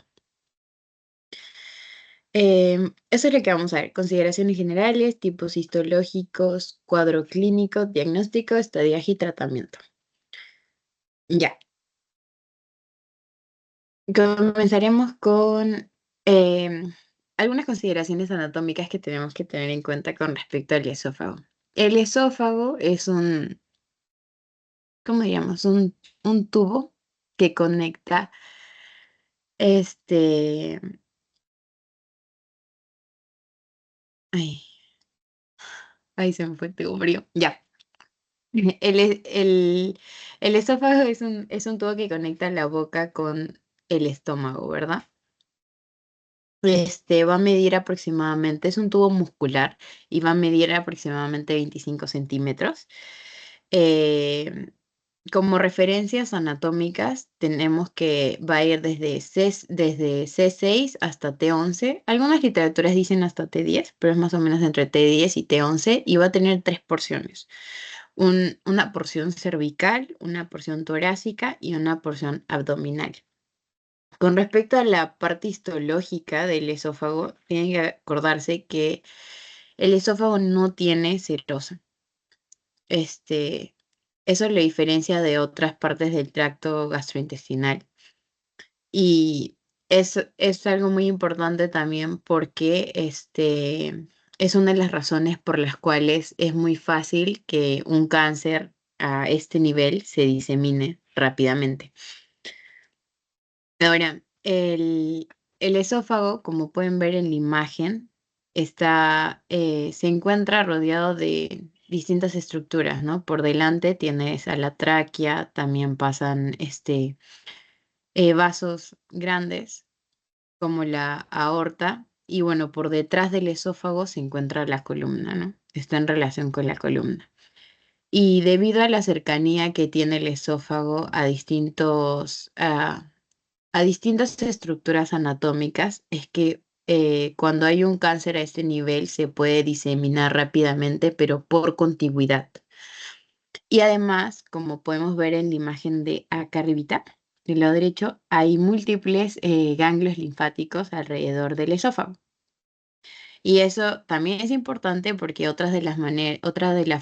Eso es lo que vamos a ver. Consideraciones generales, tipos histológicos, cuadro clínico, diagnóstico, estadiaje y tratamiento. Ya. Comenzaremos con em, algunas consideraciones anatómicas que tenemos que tener en cuenta con respecto al esófago. El esófago es ¿cómo diríamos? Un tubo que conecta este, ay, ay, se me fue el tubo frío. Ya. El esófago es un tubo que conecta la boca con el estómago, ¿verdad? Va a medir aproximadamente, es un tubo muscular y va a medir aproximadamente 25 centímetros. Eh, Como referencias anatómicas, tenemos que va a ir desde C6 hasta T11. Algunas literaturas dicen hasta T10, pero es más o menos entre T10 y T11 y va a tener tres porciones. Una porción cervical, una porción torácica y una porción abdominal. Con respecto a la parte histológica del esófago, tienen que acordarse que el esófago no tiene serosa. Este, Eso le diferencia de otras partes del tracto gastrointestinal. Y es algo muy importante también porque es una de las razones por las cuales es muy fácil que un cáncer a este nivel se disemine rápidamente. Ahora, el esófago, como pueden ver en la imagen, se encuentra rodeado de distintas estructuras, ¿no? Por delante tienes a la tráquea, también pasan vasos grandes como la aorta, y bueno, por detrás del esófago se encuentra la columna, ¿no? Está en relación con la columna. Y debido a la cercanía que tiene el esófago a distintas estructuras anatómicas, es que cuando hay un cáncer a este nivel se puede diseminar rápidamente, pero por contigüidad. Y además, como podemos ver en la imagen de acá arribita, del lado derecho, hay múltiples ganglios linfáticos alrededor del esófago. Y eso también es importante porque otras de las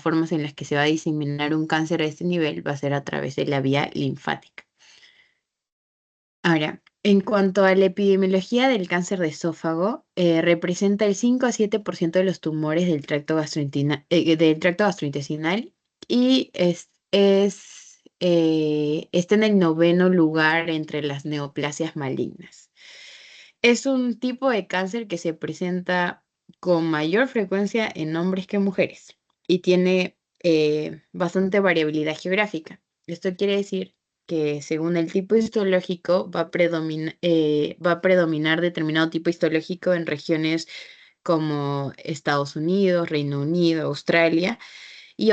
formas en las que se va a diseminar un cáncer a este nivel va a ser a través de la vía linfática. Ahora, en cuanto a la epidemiología del cáncer de esófago, representa el 5 a 7% de los tumores del tracto gastrointestinal y está en el noveno lugar entre las neoplasias malignas. Es un tipo de cáncer que se presenta con mayor frecuencia en hombres que mujeres y tiene bastante variabilidad geográfica. Esto quiere decir que según el tipo histológico va a predominar determinado tipo histológico en regiones como Estados Unidos, Reino Unido, Australia y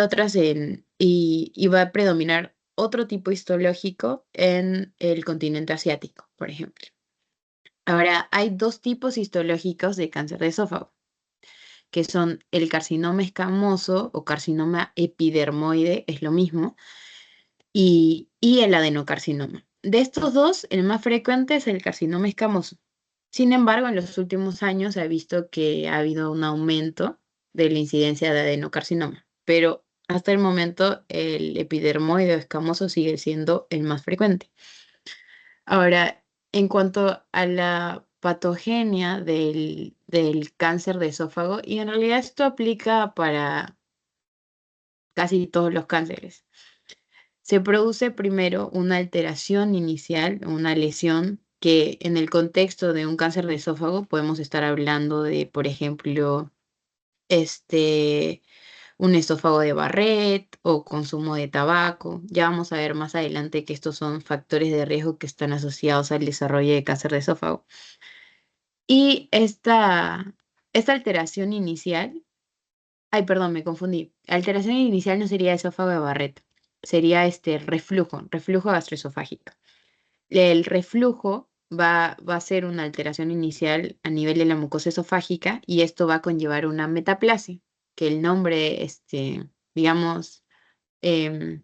y va a predominar otro tipo histológico en el continente asiático, por ejemplo. Ahora, hay dos tipos histológicos de cáncer de esófago, que son el carcinoma escamoso o carcinoma epidermoide, es lo mismo, y el adenocarcinoma. De estos dos, el más frecuente es el carcinoma escamoso. Sin embargo, en los últimos años se ha visto que ha habido un aumento de la incidencia de adenocarcinoma, pero hasta el momento el epidermoide o escamoso sigue siendo el más frecuente. Ahora, en cuanto a la patogenia del cáncer de esófago, y en realidad esto aplica para casi todos los cánceres. Se produce primero una alteración inicial, una lesión que en el contexto de un cáncer de esófago podemos estar hablando de, por ejemplo, un esófago de Barrett o consumo de tabaco. Ya vamos a ver más adelante que estos son factores de riesgo que están asociados al desarrollo de cáncer de esófago. Y esta alteración inicial, ay, perdón, me confundí. Alteración inicial no sería esófago de Barrett, sería reflujo gastroesofágico. El reflujo va a ser una alteración inicial a nivel de la mucosa esofágica y esto va a conllevar una metaplasia, que el nombre, digamos, em,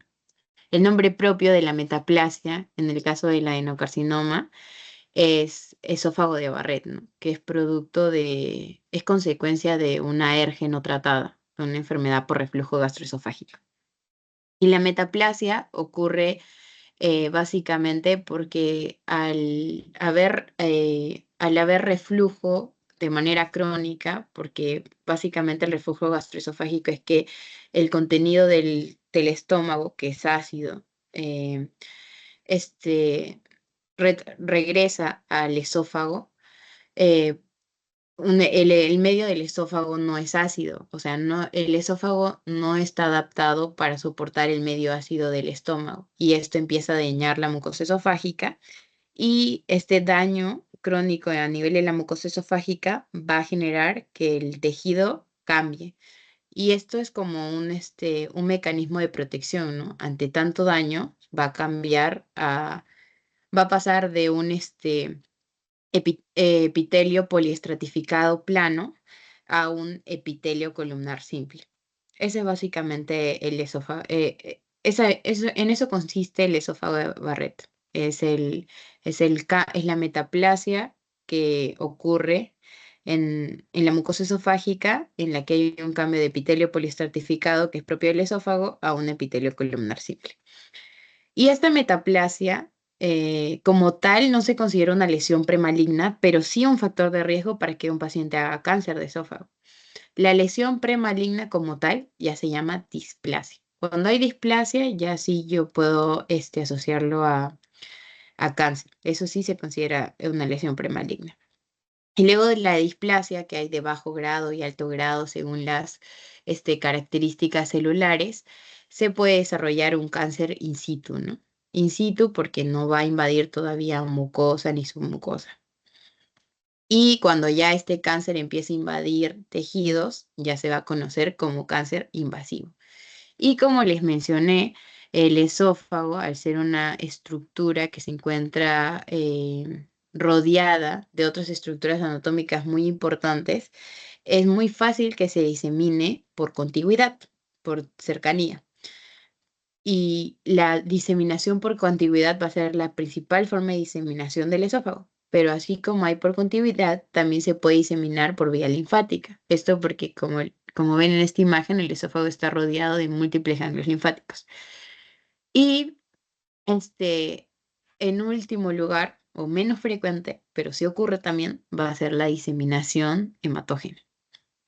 el nombre propio de la metaplasia, en el caso del adenocarcinoma, es esófago de Barrett, ¿no? Que es consecuencia de una ERG no tratada, una enfermedad por reflujo gastroesofágico. Y la metaplasia ocurre básicamente porque al haber reflujo de manera crónica, porque básicamente el reflujo gastroesofágico es que el contenido del estómago, que es ácido, eh, este, regresa al esófago. eh, el medio del esófago no es ácido, o sea, el esófago no está adaptado para soportar el medio ácido del estómago y esto empieza a dañar la mucosa esofágica y este daño crónico a nivel de la mucosa esofágica va a generar que el tejido cambie y esto es como un mecanismo de protección, ¿no? Ante tanto daño va a cambiar va a pasar de un epitelio poliestratificado plano a un epitelio columnar simple. Ese es básicamente el esófago. En eso consiste el esófago de Barrett. Es la metaplasia que ocurre en la mucosa esofágica, en la que hay un cambio de epitelio poliestratificado, que es propio del esófago, a un epitelio columnar simple. Y esta metaplasia, como tal, no se considera una lesión premaligna, pero sí un factor de riesgo para que un paciente haga cáncer de esófago. La lesión premaligna como tal ya se llama displasia. Cuando hay displasia, ya sí yo puedo asociarlo a cáncer. Eso sí se considera una lesión premaligna. Y luego de la displasia, que hay de bajo grado y alto grado según las características celulares, se puede desarrollar un cáncer in situ, ¿no? In situ porque no va a invadir todavía mucosa ni submucosa. Y cuando ya este cáncer empieza a invadir tejidos, ya se va a conocer como cáncer invasivo. Y como les mencioné, el esófago, al ser una estructura que se encuentra rodeada de otras estructuras anatómicas muy importantes, es muy fácil que se disemine por contigüidad, por cercanía. Y la diseminación por contigüidad va a ser la principal forma de diseminación del esófago. Pero así como hay por contigüidad, también se puede diseminar por vía linfática. Esto porque, como ven en esta imagen, el esófago está rodeado de múltiples ganglios linfáticos. Y en último lugar, o menos frecuente, pero sí ocurre también, va a ser la diseminación hematógena.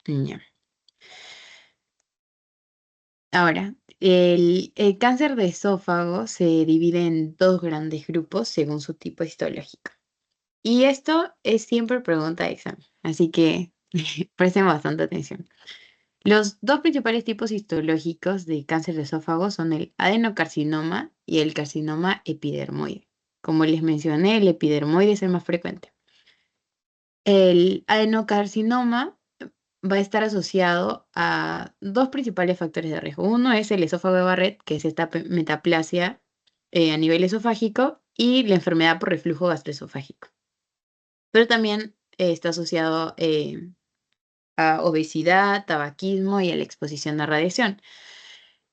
Ya. Ahora, el cáncer de esófago se divide en dos grandes grupos según su tipo histológico. Y esto es siempre pregunta de examen, así que presten bastante atención. Los dos principales tipos histológicos de cáncer de esófago son el adenocarcinoma y el carcinoma epidermoide. Como les mencioné, el epidermoide es el más frecuente. El adenocarcinoma va a estar asociado a dos principales factores de riesgo. Uno es el esófago de Barrett, que es esta metaplasia a nivel esofágico, y la enfermedad por reflujo gastroesofágico. Pero también está asociado a obesidad, tabaquismo y a la exposición a radiación.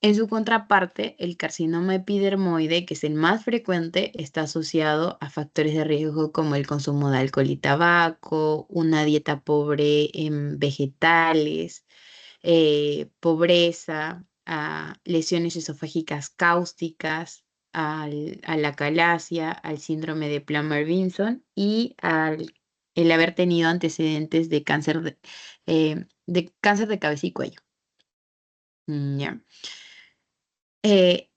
En su contraparte, el carcinoma epidermoide, que es el más frecuente, está asociado a factores de riesgo como el consumo de alcohol y tabaco, una dieta pobre en vegetales, pobreza, a lesiones esofágicas cáusticas, a la calasia, al síndrome de Plummer-Vinson y al el haber tenido antecedentes de cáncer de cabeza y cuello. Ya. Eh,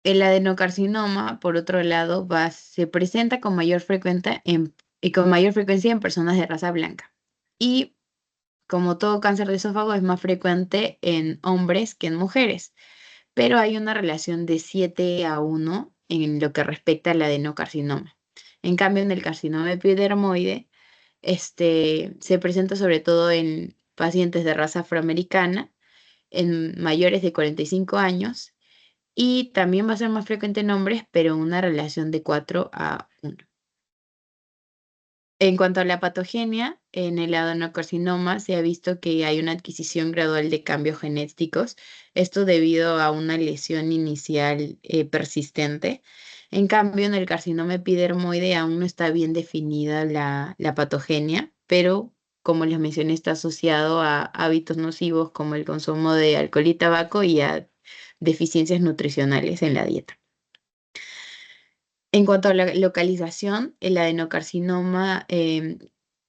el adenocarcinoma, por otro lado, se presenta con mayor frecuencia en personas de raza blanca. Y como todo cáncer de esófago, es más frecuente en hombres que en mujeres, pero hay una relación de 7-1 en lo que respecta al adenocarcinoma. En cambio, en el carcinoma epidermoide, se presenta sobre todo en pacientes de raza afroamericana, en mayores de 45 años, y también va a ser más frecuente en hombres, pero una relación de 4-1. En cuanto a la patogenia, en el adenocarcinoma se ha visto que hay una adquisición gradual de cambios genéticos, esto debido a una lesión inicial persistente. En cambio, en el carcinoma epidermoide aún no está bien definida la patogenia, pero como les mencioné, está asociado a hábitos nocivos como el consumo de alcohol y tabaco y a deficiencias nutricionales en la dieta. En cuanto a la localización, el adenocarcinoma de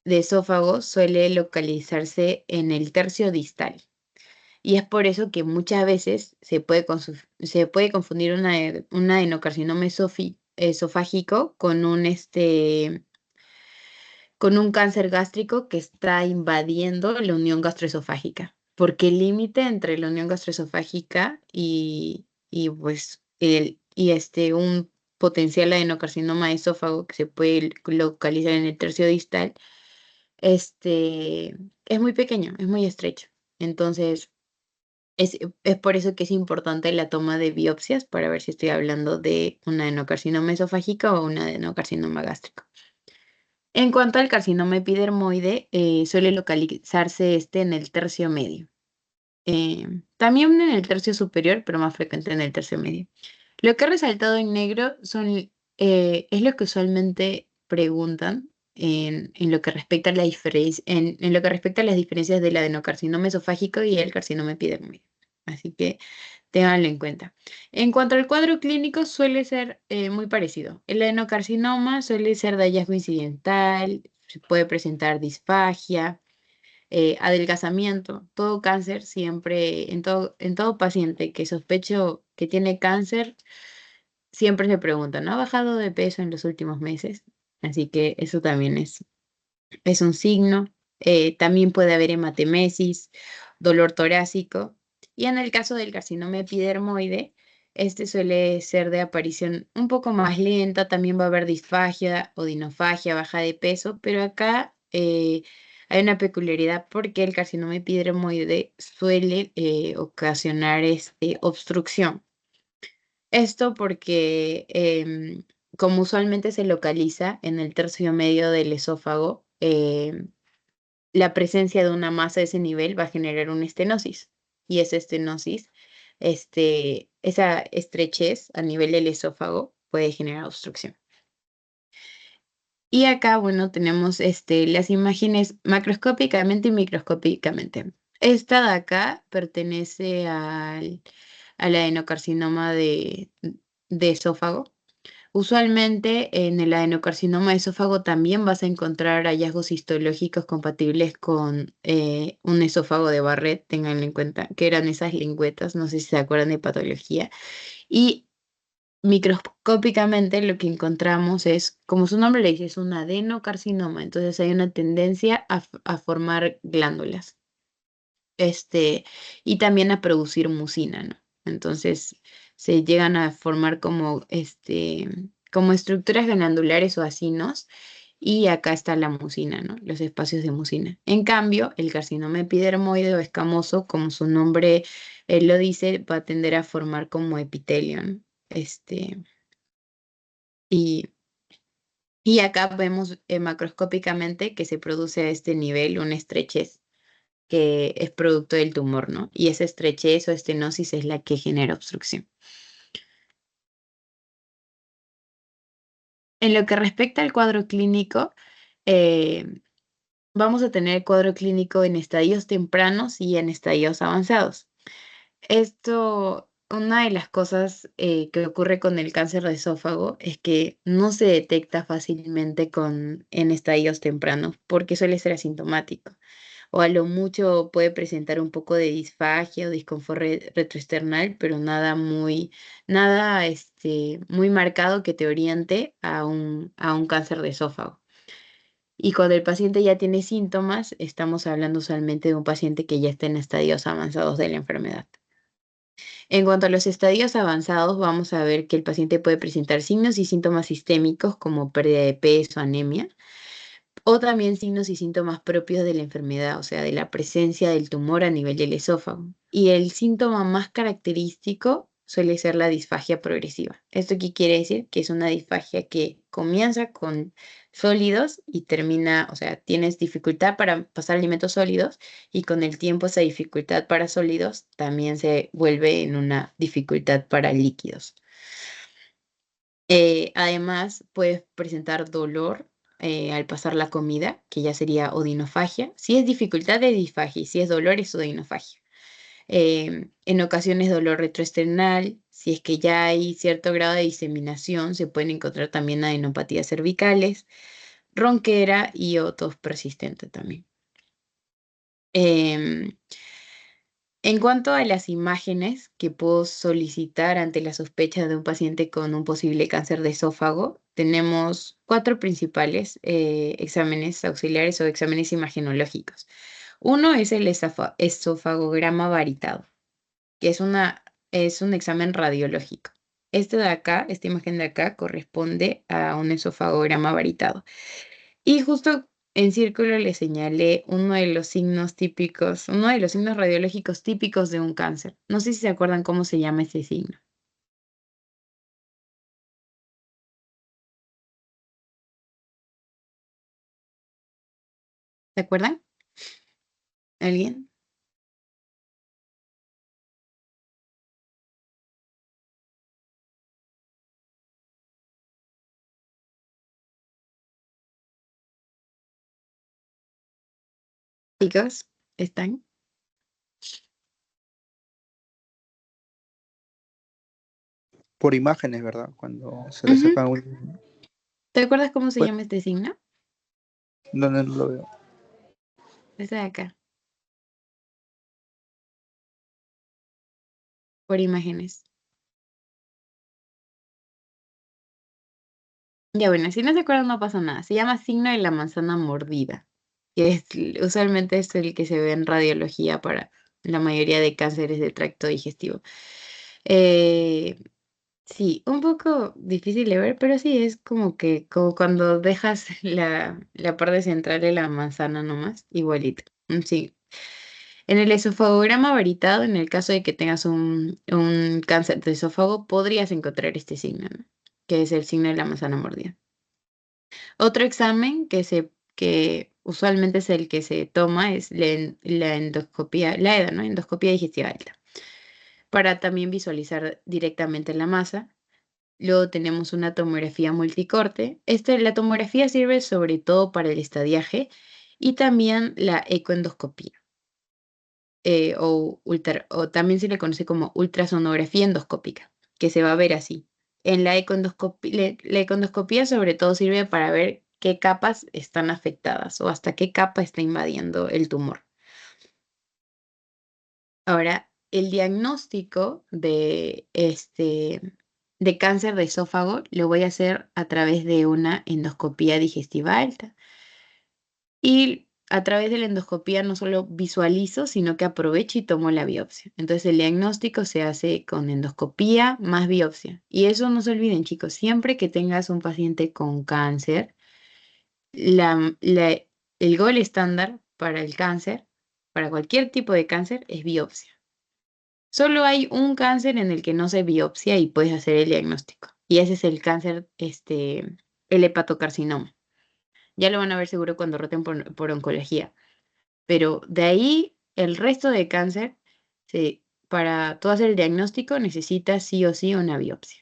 esófago suele localizarse en el tercio distal. Y es por eso que muchas veces se puede confundir un adenocarcinoma esofágico con un cáncer gástrico que está invadiendo la unión gastroesofágica. Porque el límite entre la unión gastroesofágica y un potencial adenocarcinoma de esófago que se puede localizar en el tercio distal, es muy pequeño, es muy estrecho. Entonces, es por eso que es importante la toma de biopsias para ver si estoy hablando de un adenocarcinoma esofágico o un adenocarcinoma gástrico. En cuanto al carcinoma epidermoide, suele localizarse en el tercio medio. También en el tercio superior, pero más frecuente en el tercio medio. Lo que he resaltado en negro es lo que usualmente preguntan en lo que respecta a en lo que respecta a las diferencias del adenocarcinoma esofágico y el carcinoma epidermoide. Así que ténganlo en cuenta. En cuanto al cuadro clínico, suele ser muy parecido. El adenocarcinoma suele ser de hallazgo incidental, se puede presentar disfagia, adelgazamiento. Todo cáncer siempre, en todo paciente que sospecho que tiene cáncer, siempre se pregunta, ¿no ha bajado de peso en los últimos meses? Así que eso también es un signo. También puede haber hematemesis, dolor torácico. Y en el caso del carcinoma epidermoide, este suele ser de aparición un poco más lenta. También va a haber disfagia o dinofagia, baja de peso, pero acá hay una peculiaridad porque el carcinoma epidermoide suele ocasionar obstrucción. Esto porque, como usualmente se localiza en el tercio medio del esófago, la presencia de una masa de ese nivel va a generar una estenosis. Y esa estenosis, esa estrechez a nivel del esófago puede generar obstrucción. Y acá, bueno, tenemos las imágenes macroscópicamente y microscópicamente. Esta de acá pertenece al adenocarcinoma de esófago. Usualmente en el adenocarcinoma de esófago también vas a encontrar hallazgos histológicos compatibles con un esófago de Barrett, tenganlo en cuenta, que eran esas lengüetas, no sé si se acuerdan de patología. Y microscópicamente lo que encontramos es, como su nombre le dice, es un adenocarcinoma, entonces hay una tendencia a formar glándulas. y también a producir mucina, ¿no? Entonces se llegan a formar como estructuras glandulares o acinos, y acá está la mucina, ¿no? Los espacios de mucina. En cambio, el carcinoma epidermoide o escamoso, como su nombre lo dice, va a tender a formar como epitelio, ¿no? Y, y acá vemos macroscópicamente que se produce a este nivel una estrechez que es producto del tumor, ¿no? Y esa estrechez o estenosis es la que genera obstrucción. En lo que respecta al cuadro clínico, eh, vamos a tener cuadro clínico en estadios tempranos y en estadios avanzados. Una de las cosas que ocurre con el cáncer de esófago es que no se detecta fácilmente en estadios tempranos porque suele ser asintomático, o a lo mucho puede presentar un poco de disfagia o disconfort retroesternal, pero nada muy marcado que te oriente a un cáncer de esófago. Y cuando el paciente ya tiene síntomas, estamos hablando usualmente de un paciente que ya está en estadios avanzados de la enfermedad. En cuanto a los estadios avanzados, vamos a ver que el paciente puede presentar signos y síntomas sistémicos como pérdida de peso, anemia, o también signos y síntomas propios de la enfermedad, o sea, de la presencia del tumor a nivel del esófago. Y el síntoma más característico suele ser la disfagia progresiva. ¿Esto qué quiere decir? Que es una disfagia que comienza con sólidos y termina, o sea, tienes dificultad para pasar alimentos sólidos, y con el tiempo esa dificultad para sólidos también se vuelve en una dificultad para líquidos. Además, puedes presentar dolor al pasar la comida, que ya sería odinofagia. Si es dificultad de disfagia y si es dolor, es odinofagia. En ocasiones dolor retroesternal. Si es que ya hay cierto grado de diseminación, se pueden encontrar también adenopatías cervicales, ronquera y o tos persistente también. Em, En cuanto a las imágenes que puedo solicitar ante la sospecha de un paciente con un posible cáncer de esófago, tenemos 4 principales exámenes auxiliares o exámenes imagenológicos. Uno es el esofagograma varitado, que es un examen radiológico. Esta imagen de acá corresponde a un esofagograma varitado. Y justo en círculo le señalé uno de los signos típicos, uno de los signos radiológicos típicos de un cáncer. No sé si se acuerdan cómo se llama ese signo. ¿Se acuerdan? ¿Alguien? Chicos, ¿están? Por imágenes, ¿verdad? Cuando se le Ujú. saca un... ¿Te acuerdas cómo se Pues, llama este signo? no, no lo veo. Este de acá, por imágenes. Ya bueno, si no se acuerdan no pasa nada. Se llama signo de la manzana mordida, que usualmente es el que se ve en radiología para la mayoría de cánceres de tracto digestivo. Eh, Sí, un poco difícil de ver, pero sí es como cuando dejas la parte central de la manzana nomás, igualito. Sí. En el esofagograma varitado, en el caso de que tengas un cáncer de esófago, podrías encontrar este signo, ¿no? Que es el signo de la manzana mordida. Otro examen que usualmente es el que se toma es la endoscopia, la EDA, ¿no? Endoscopia digestiva alta, para también visualizar directamente la masa. Luego tenemos una tomografía multicorte. La tomografía sirve sobre todo para el estadiaje y también la ecoendoscopía, o también se le conoce como ultrasonografía endoscópica, que se va a ver así. En la ecoendoscopía sobre todo sirve para ver qué capas están afectadas o hasta qué capa está invadiendo el tumor. Ahora, el diagnóstico de cáncer de esófago lo voy a hacer a través de una endoscopía digestiva alta. Y a través de la endoscopía no solo visualizo, sino que aprovecho y tomo la biopsia. Entonces el diagnóstico se hace con endoscopía más biopsia. Y eso no se olviden, chicos, siempre que tengas un paciente con cáncer, la- la- el gol estándar para el cáncer, para cualquier tipo de cáncer, es biopsia. Solo hay un cáncer en el que no se biopsia y puedes hacer el diagnóstico. Y ese es el cáncer, el hepatocarcinoma. Ya lo van a ver seguro cuando roten por oncología. Pero de ahí, el resto de cáncer, para tú hacer el diagnóstico necesitas sí o sí una biopsia.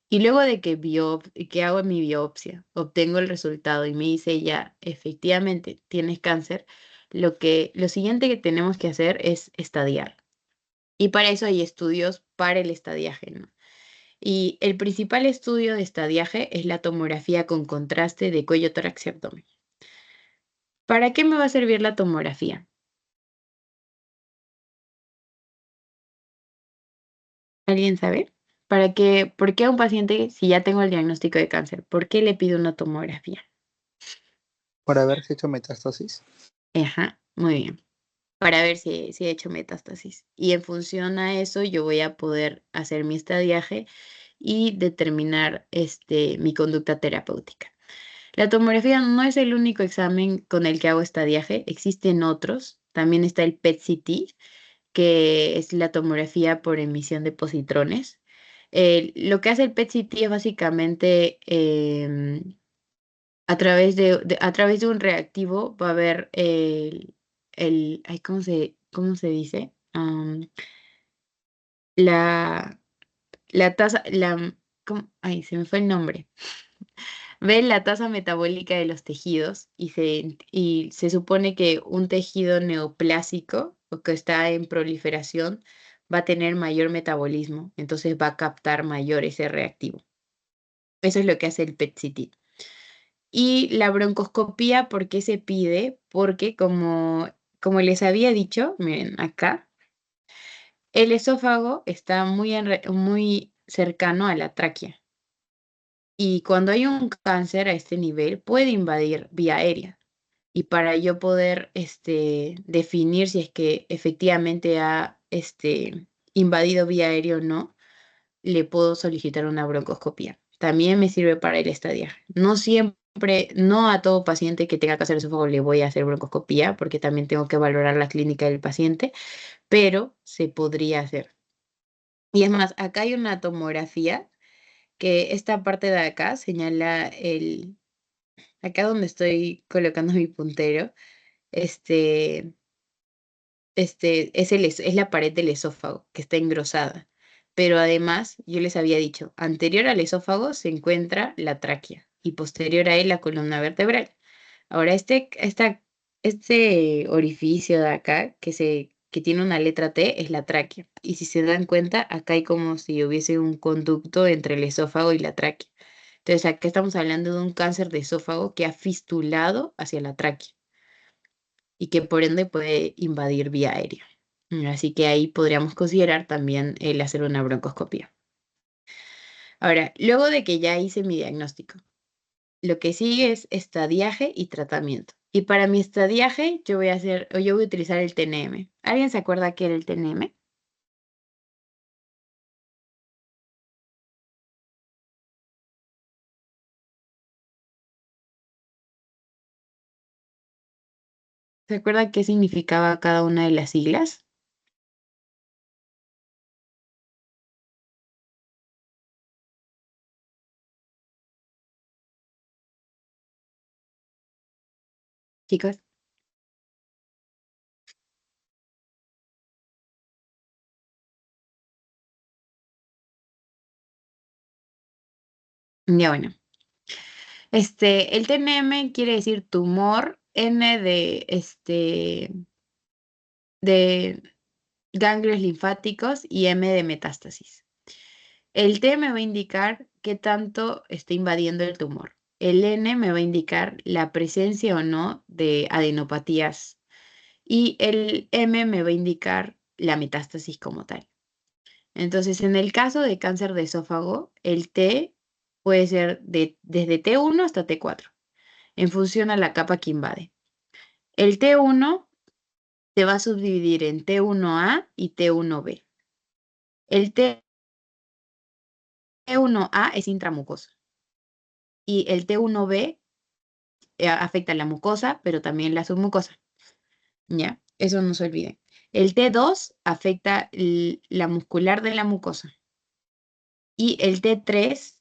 Y luego de que hago mi biopsia, obtengo el resultado y me dice ya, efectivamente, tienes cáncer, lo siguiente que tenemos que hacer es estadiar. Y para eso hay estudios para el estadiaje, ¿no? Y el principal estudio de estadiaje es la tomografía con contraste de cuello, tórax y abdomen. ¿Para qué me va a servir la tomografía? ¿Alguien sabe? ¿Por qué a un paciente, si ya tengo el diagnóstico de cáncer, por qué le pido una tomografía? Por haberse hecho metástasis. Ajá, muy bien. Para ver si he hecho metástasis. Y en función a eso, yo voy a poder hacer mi estadiaje y determinar mi conducta terapéutica. La tomografía no es el único examen con el que hago estadiaje, existen otros. También está el PET-CT, que es la tomografía por emisión de positrones. Lo que hace el PET-CT es básicamente a través de un reactivo va a haber ay, cómo se dice? La, la tasa, ay, se me fue el nombre. Ve la tasa metabólica de los tejidos y se supone que un tejido neoplásico o que está en proliferación va a tener mayor metabolismo, entonces va a captar mayor ese reactivo. Eso es lo que hace el PET-CT. Y la broncoscopía, ¿por qué se pide? Porque como les había dicho, miren acá, el esófago está muy cercano a la tráquea. Y cuando hay un cáncer a este nivel, puede invadir vía aérea. Y para yo poder definir si es que efectivamente ha invadido vía aérea o no, le puedo solicitar una broncoscopía. También me sirve para el estadiaje. No siempre, no a todo paciente que tenga cáncer de esófago le voy a hacer broncoscopía, porque también tengo que valorar la clínica del paciente, pero se podría hacer. Y es más, acá hay una tomografía que esta parte de acá señala acá donde estoy colocando mi puntero, este, es la pared del esófago que está engrosada. Pero además, yo les había dicho, anterior al esófago se encuentra la tráquea y posterior a él la columna vertebral. Ahora, este orificio de acá que tiene una letra T es la tráquea. Y si se dan cuenta, acá hay como si hubiese un conducto entre el esófago y la tráquea. Entonces, acá estamos hablando de un cáncer de esófago que ha fistulado hacia la tráquea y que por ende puede invadir vía aérea. Así que ahí podríamos considerar también el hacer una broncoscopia. Ahora, luego de que ya hice mi diagnóstico, lo que sigue es estadiaje y tratamiento. Y para mi estadiaje yo voy a utilizar el TNM. ¿Alguien se acuerda qué era el TNM? ¿Se acuerda qué significaba cada una de las siglas? Chicos, ya bueno. El TNM quiere decir tumor, N de ganglios linfáticos y M de metástasis. El T me va a indicar qué tanto está invadiendo el tumor. El N me va a indicar la presencia o no de adenopatías. Y el M me va a indicar la metástasis como tal. Entonces, en el caso de cáncer de esófago, el T puede ser desde T1 hasta T4, en función a la capa que invade. El T1 se va a subdividir en T1A y T1B. El T1A es intramucoso y el T1B afecta la mucosa, pero también la submucosa. ¿Ya? Eso no se olvide. El T2 afecta la muscular de la mucosa y el T3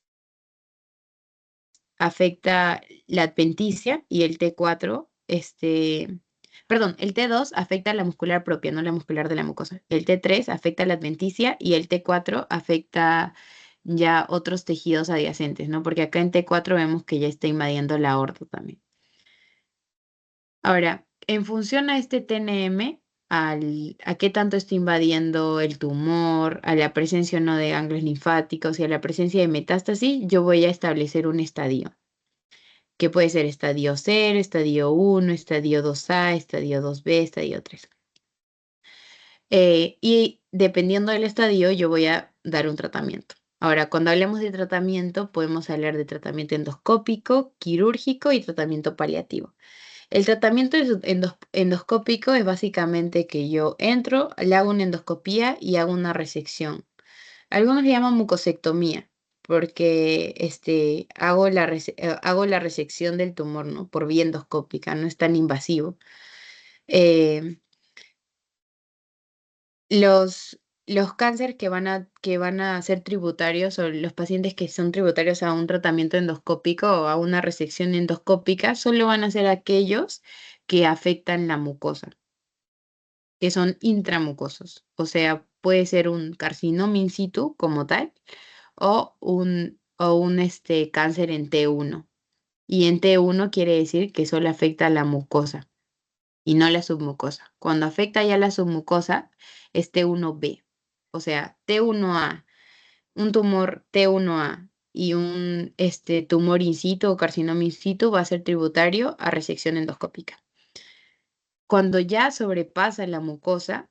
afecta la adventicia y el T4, perdón, el T2 afecta la muscular propia, no la muscular de la mucosa. El T3 afecta la adventicia y el T4 afecta ya otros tejidos adyacentes, ¿no? Porque acá en T4 vemos que ya está invadiendo la aorta también. Ahora, en función a este TNM, a qué tanto está invadiendo el tumor, a la presencia o no de ganglios linfáticos y a la presencia de metástasis, yo voy a establecer un estadio, que puede ser estadio 0, estadio 1, estadio 2A, estadio 2B, estadio 3. Y dependiendo del estadio, yo voy a dar un tratamiento. Ahora, cuando hablemos de tratamiento, podemos hablar de tratamiento endoscópico, quirúrgico y tratamiento paliativo. El tratamiento endoscópico es básicamente que yo entro, le hago una endoscopía y hago una resección. Algunos le llaman mucosectomía porque hago la resección del tumor, ¿no? Por vía endoscópica, no es tan invasivo. Eh, los cánceres que van a ser tributarios o los pacientes que son tributarios a un tratamiento endoscópico o a una resección endoscópica solo van a ser aquellos que afectan la mucosa, que son intramucosos. O sea, puede ser un carcinoma in situ como tal o un cáncer en T1. Y en T1 quiere decir que solo afecta a la mucosa y no la submucosa. Cuando afecta ya la submucosa es T1B. O sea, T1A, un tumor T1A y un tumor in situ o carcinoma in situ va a ser tributario a resección endoscópica. Cuando ya sobrepasa la mucosa,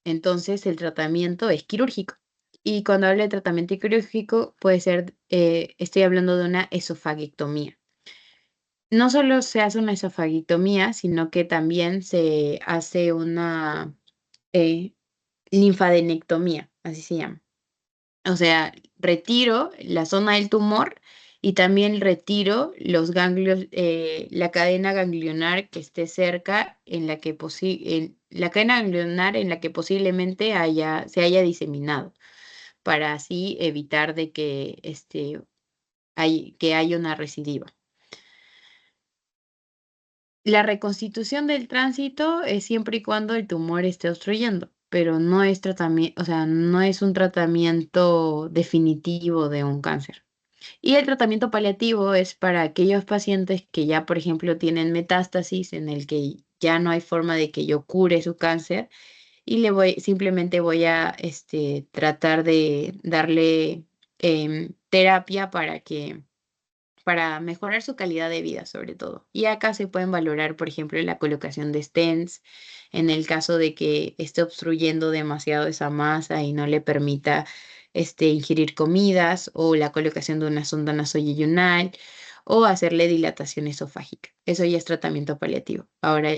entonces el tratamiento es quirúrgico. Y cuando hablo de tratamiento quirúrgico, puede ser, estoy hablando de una esofaguectomía. No solo se hace una esofaguectomía, sino que también se hace una eh, linfadenectomía, así se llama. O sea, retiro la zona del tumor y también retiro los ganglios, la cadena ganglionar que esté cerca, la cadena ganglionar en la que posiblemente se haya diseminado, para así evitar de que, que haya una recidiva. La reconstitución del tránsito es siempre y cuando el tumor esté obstruyendo, pero no es tratamiento, o sea, no es un tratamiento definitivo de un cáncer. Y el tratamiento paliativo es para aquellos pacientes que ya, por ejemplo, tienen metástasis en el que ya no hay forma de que yo cure su cáncer y simplemente voy a tratar de darle terapia para mejorar su calidad de vida, sobre todo. Y acá se pueden valorar, por ejemplo, la colocación de stents en el caso de que esté obstruyendo demasiado esa masa y no le permita ingerir comidas, o la colocación de una sonda nasoyeyunal, o hacerle dilatación esofágica. Eso ya es tratamiento paliativo. Ahora,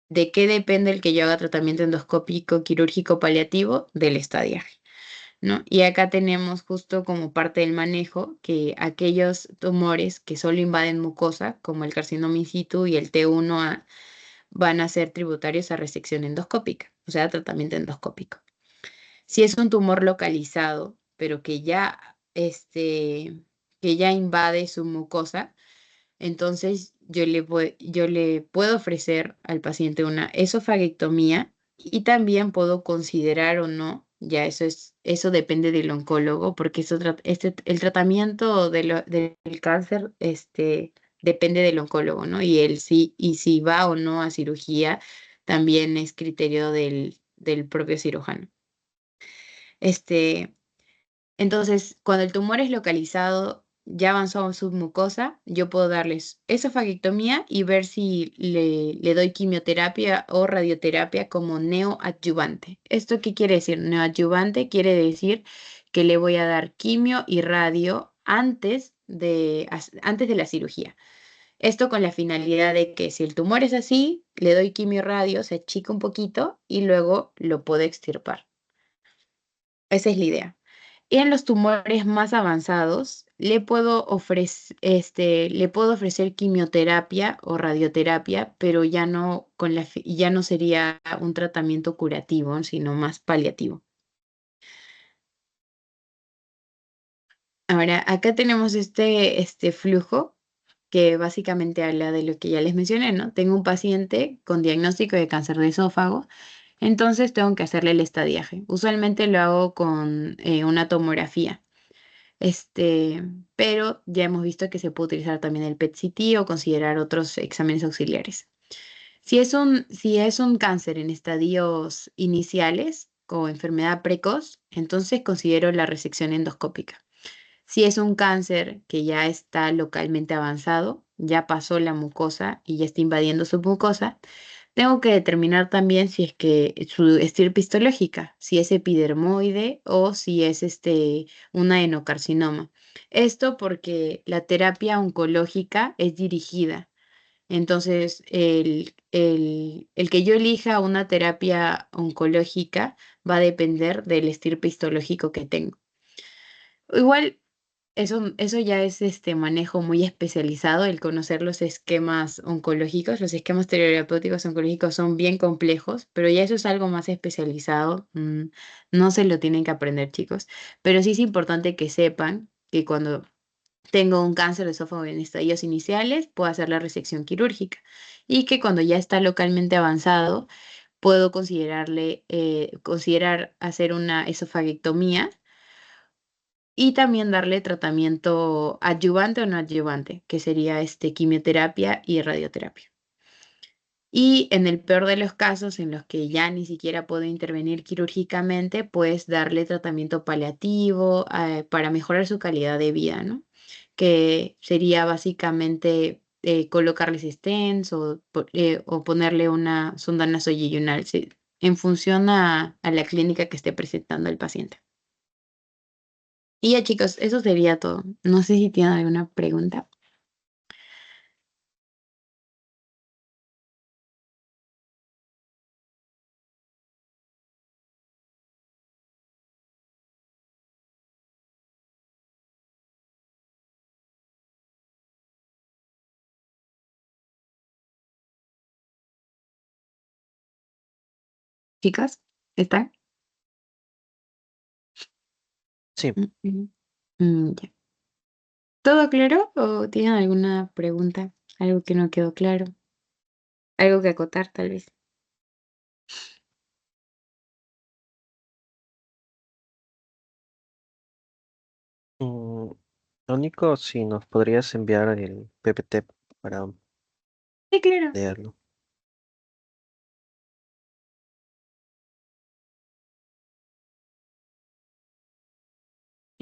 ¿de qué depende el que yo haga tratamiento endoscópico, quirúrgico, paliativo? Del estadiaje, ¿no? Y acá tenemos justo como parte del manejo que aquellos tumores que solo invaden mucosa, como el carcinoma in situ y el T1A, van a ser tributarios a resección endoscópica, o sea, tratamiento endoscópico. Si es un tumor localizado, pero que ya invade su mucosa, entonces yo le puedo ofrecer al paciente una esofaguectomía y también puedo considerar o no, ya eso depende del oncólogo, porque el tratamiento del cáncer depende del oncólogo, ¿no? Y si va o no a cirugía también es criterio del propio cirujano. Entonces, cuando el tumor es localizado, ya avanzó a submucosa, yo puedo darles esofaguectomía y ver si le doy quimioterapia o radioterapia como neoadyuvante. ¿Esto qué quiere decir? Neoadyuvante quiere decir que le voy a dar quimio y radio antes de la cirugía. Esto con la finalidad de que si el tumor es así, le doy quimio-radio, se achica un poquito y luego lo puedo extirpar. Esa es la idea. Y en los tumores más avanzados, le puedo ofrecer quimioterapia o radioterapia, pero ya no, ya no sería un tratamiento curativo, sino más paliativo. Ahora, acá tenemos este flujo que básicamente habla de lo que ya les mencioné, ¿no? Tengo un paciente con diagnóstico de cáncer de esófago, entonces tengo que hacerle el estadiaje. Usualmente lo hago con una tomografía. Pero ya hemos visto que se puede utilizar también el PET-CT o considerar otros exámenes auxiliares. Si es un cáncer en estadios iniciales o enfermedad precoz, entonces considero la resección endoscópica. Si es un cáncer que ya está localmente avanzado, ya pasó la mucosa y ya está invadiendo su mucosa, tengo que determinar también si es que su estirpe histológica, si es epidermoide o si es un adenocarcinoma. Esto porque la terapia oncológica es dirigida. Entonces, el que yo elija una terapia oncológica va a depender del estirpe histológico que tengo. Igual, eso ya es manejo muy especializado, el conocer los esquemas oncológicos. Los esquemas terapéuticos oncológicos son bien complejos, pero ya eso es algo más especializado. No se lo tienen que aprender, chicos. Pero sí es importante que sepan que cuando tengo un cáncer de esófago en estadios iniciales, puedo hacer la resección quirúrgica. Y que cuando ya está localmente avanzado, puedo considerar hacer una esofaguectomía y también darle tratamiento adyuvante o no adyuvante, que sería quimioterapia y radioterapia. Y en el peor de los casos, en los que ya ni siquiera puedo intervenir quirúrgicamente, pues darle tratamiento paliativo para mejorar su calidad de vida, ¿no? Que sería básicamente colocarles stents o ponerle una sonda nasoyeyunal, sí, en función a la clínica que esté presentando el paciente. Y ya chicos, eso sería todo. No sé si tienen alguna pregunta. Chicas, ¿están? Sí. Mm, ya. ¿Todo claro o tienen alguna pregunta? Algo que no quedó claro. Algo que acotar, tal vez. Mm, lo único, si nos podrías enviar el PPT para Sí, claro. leerlo.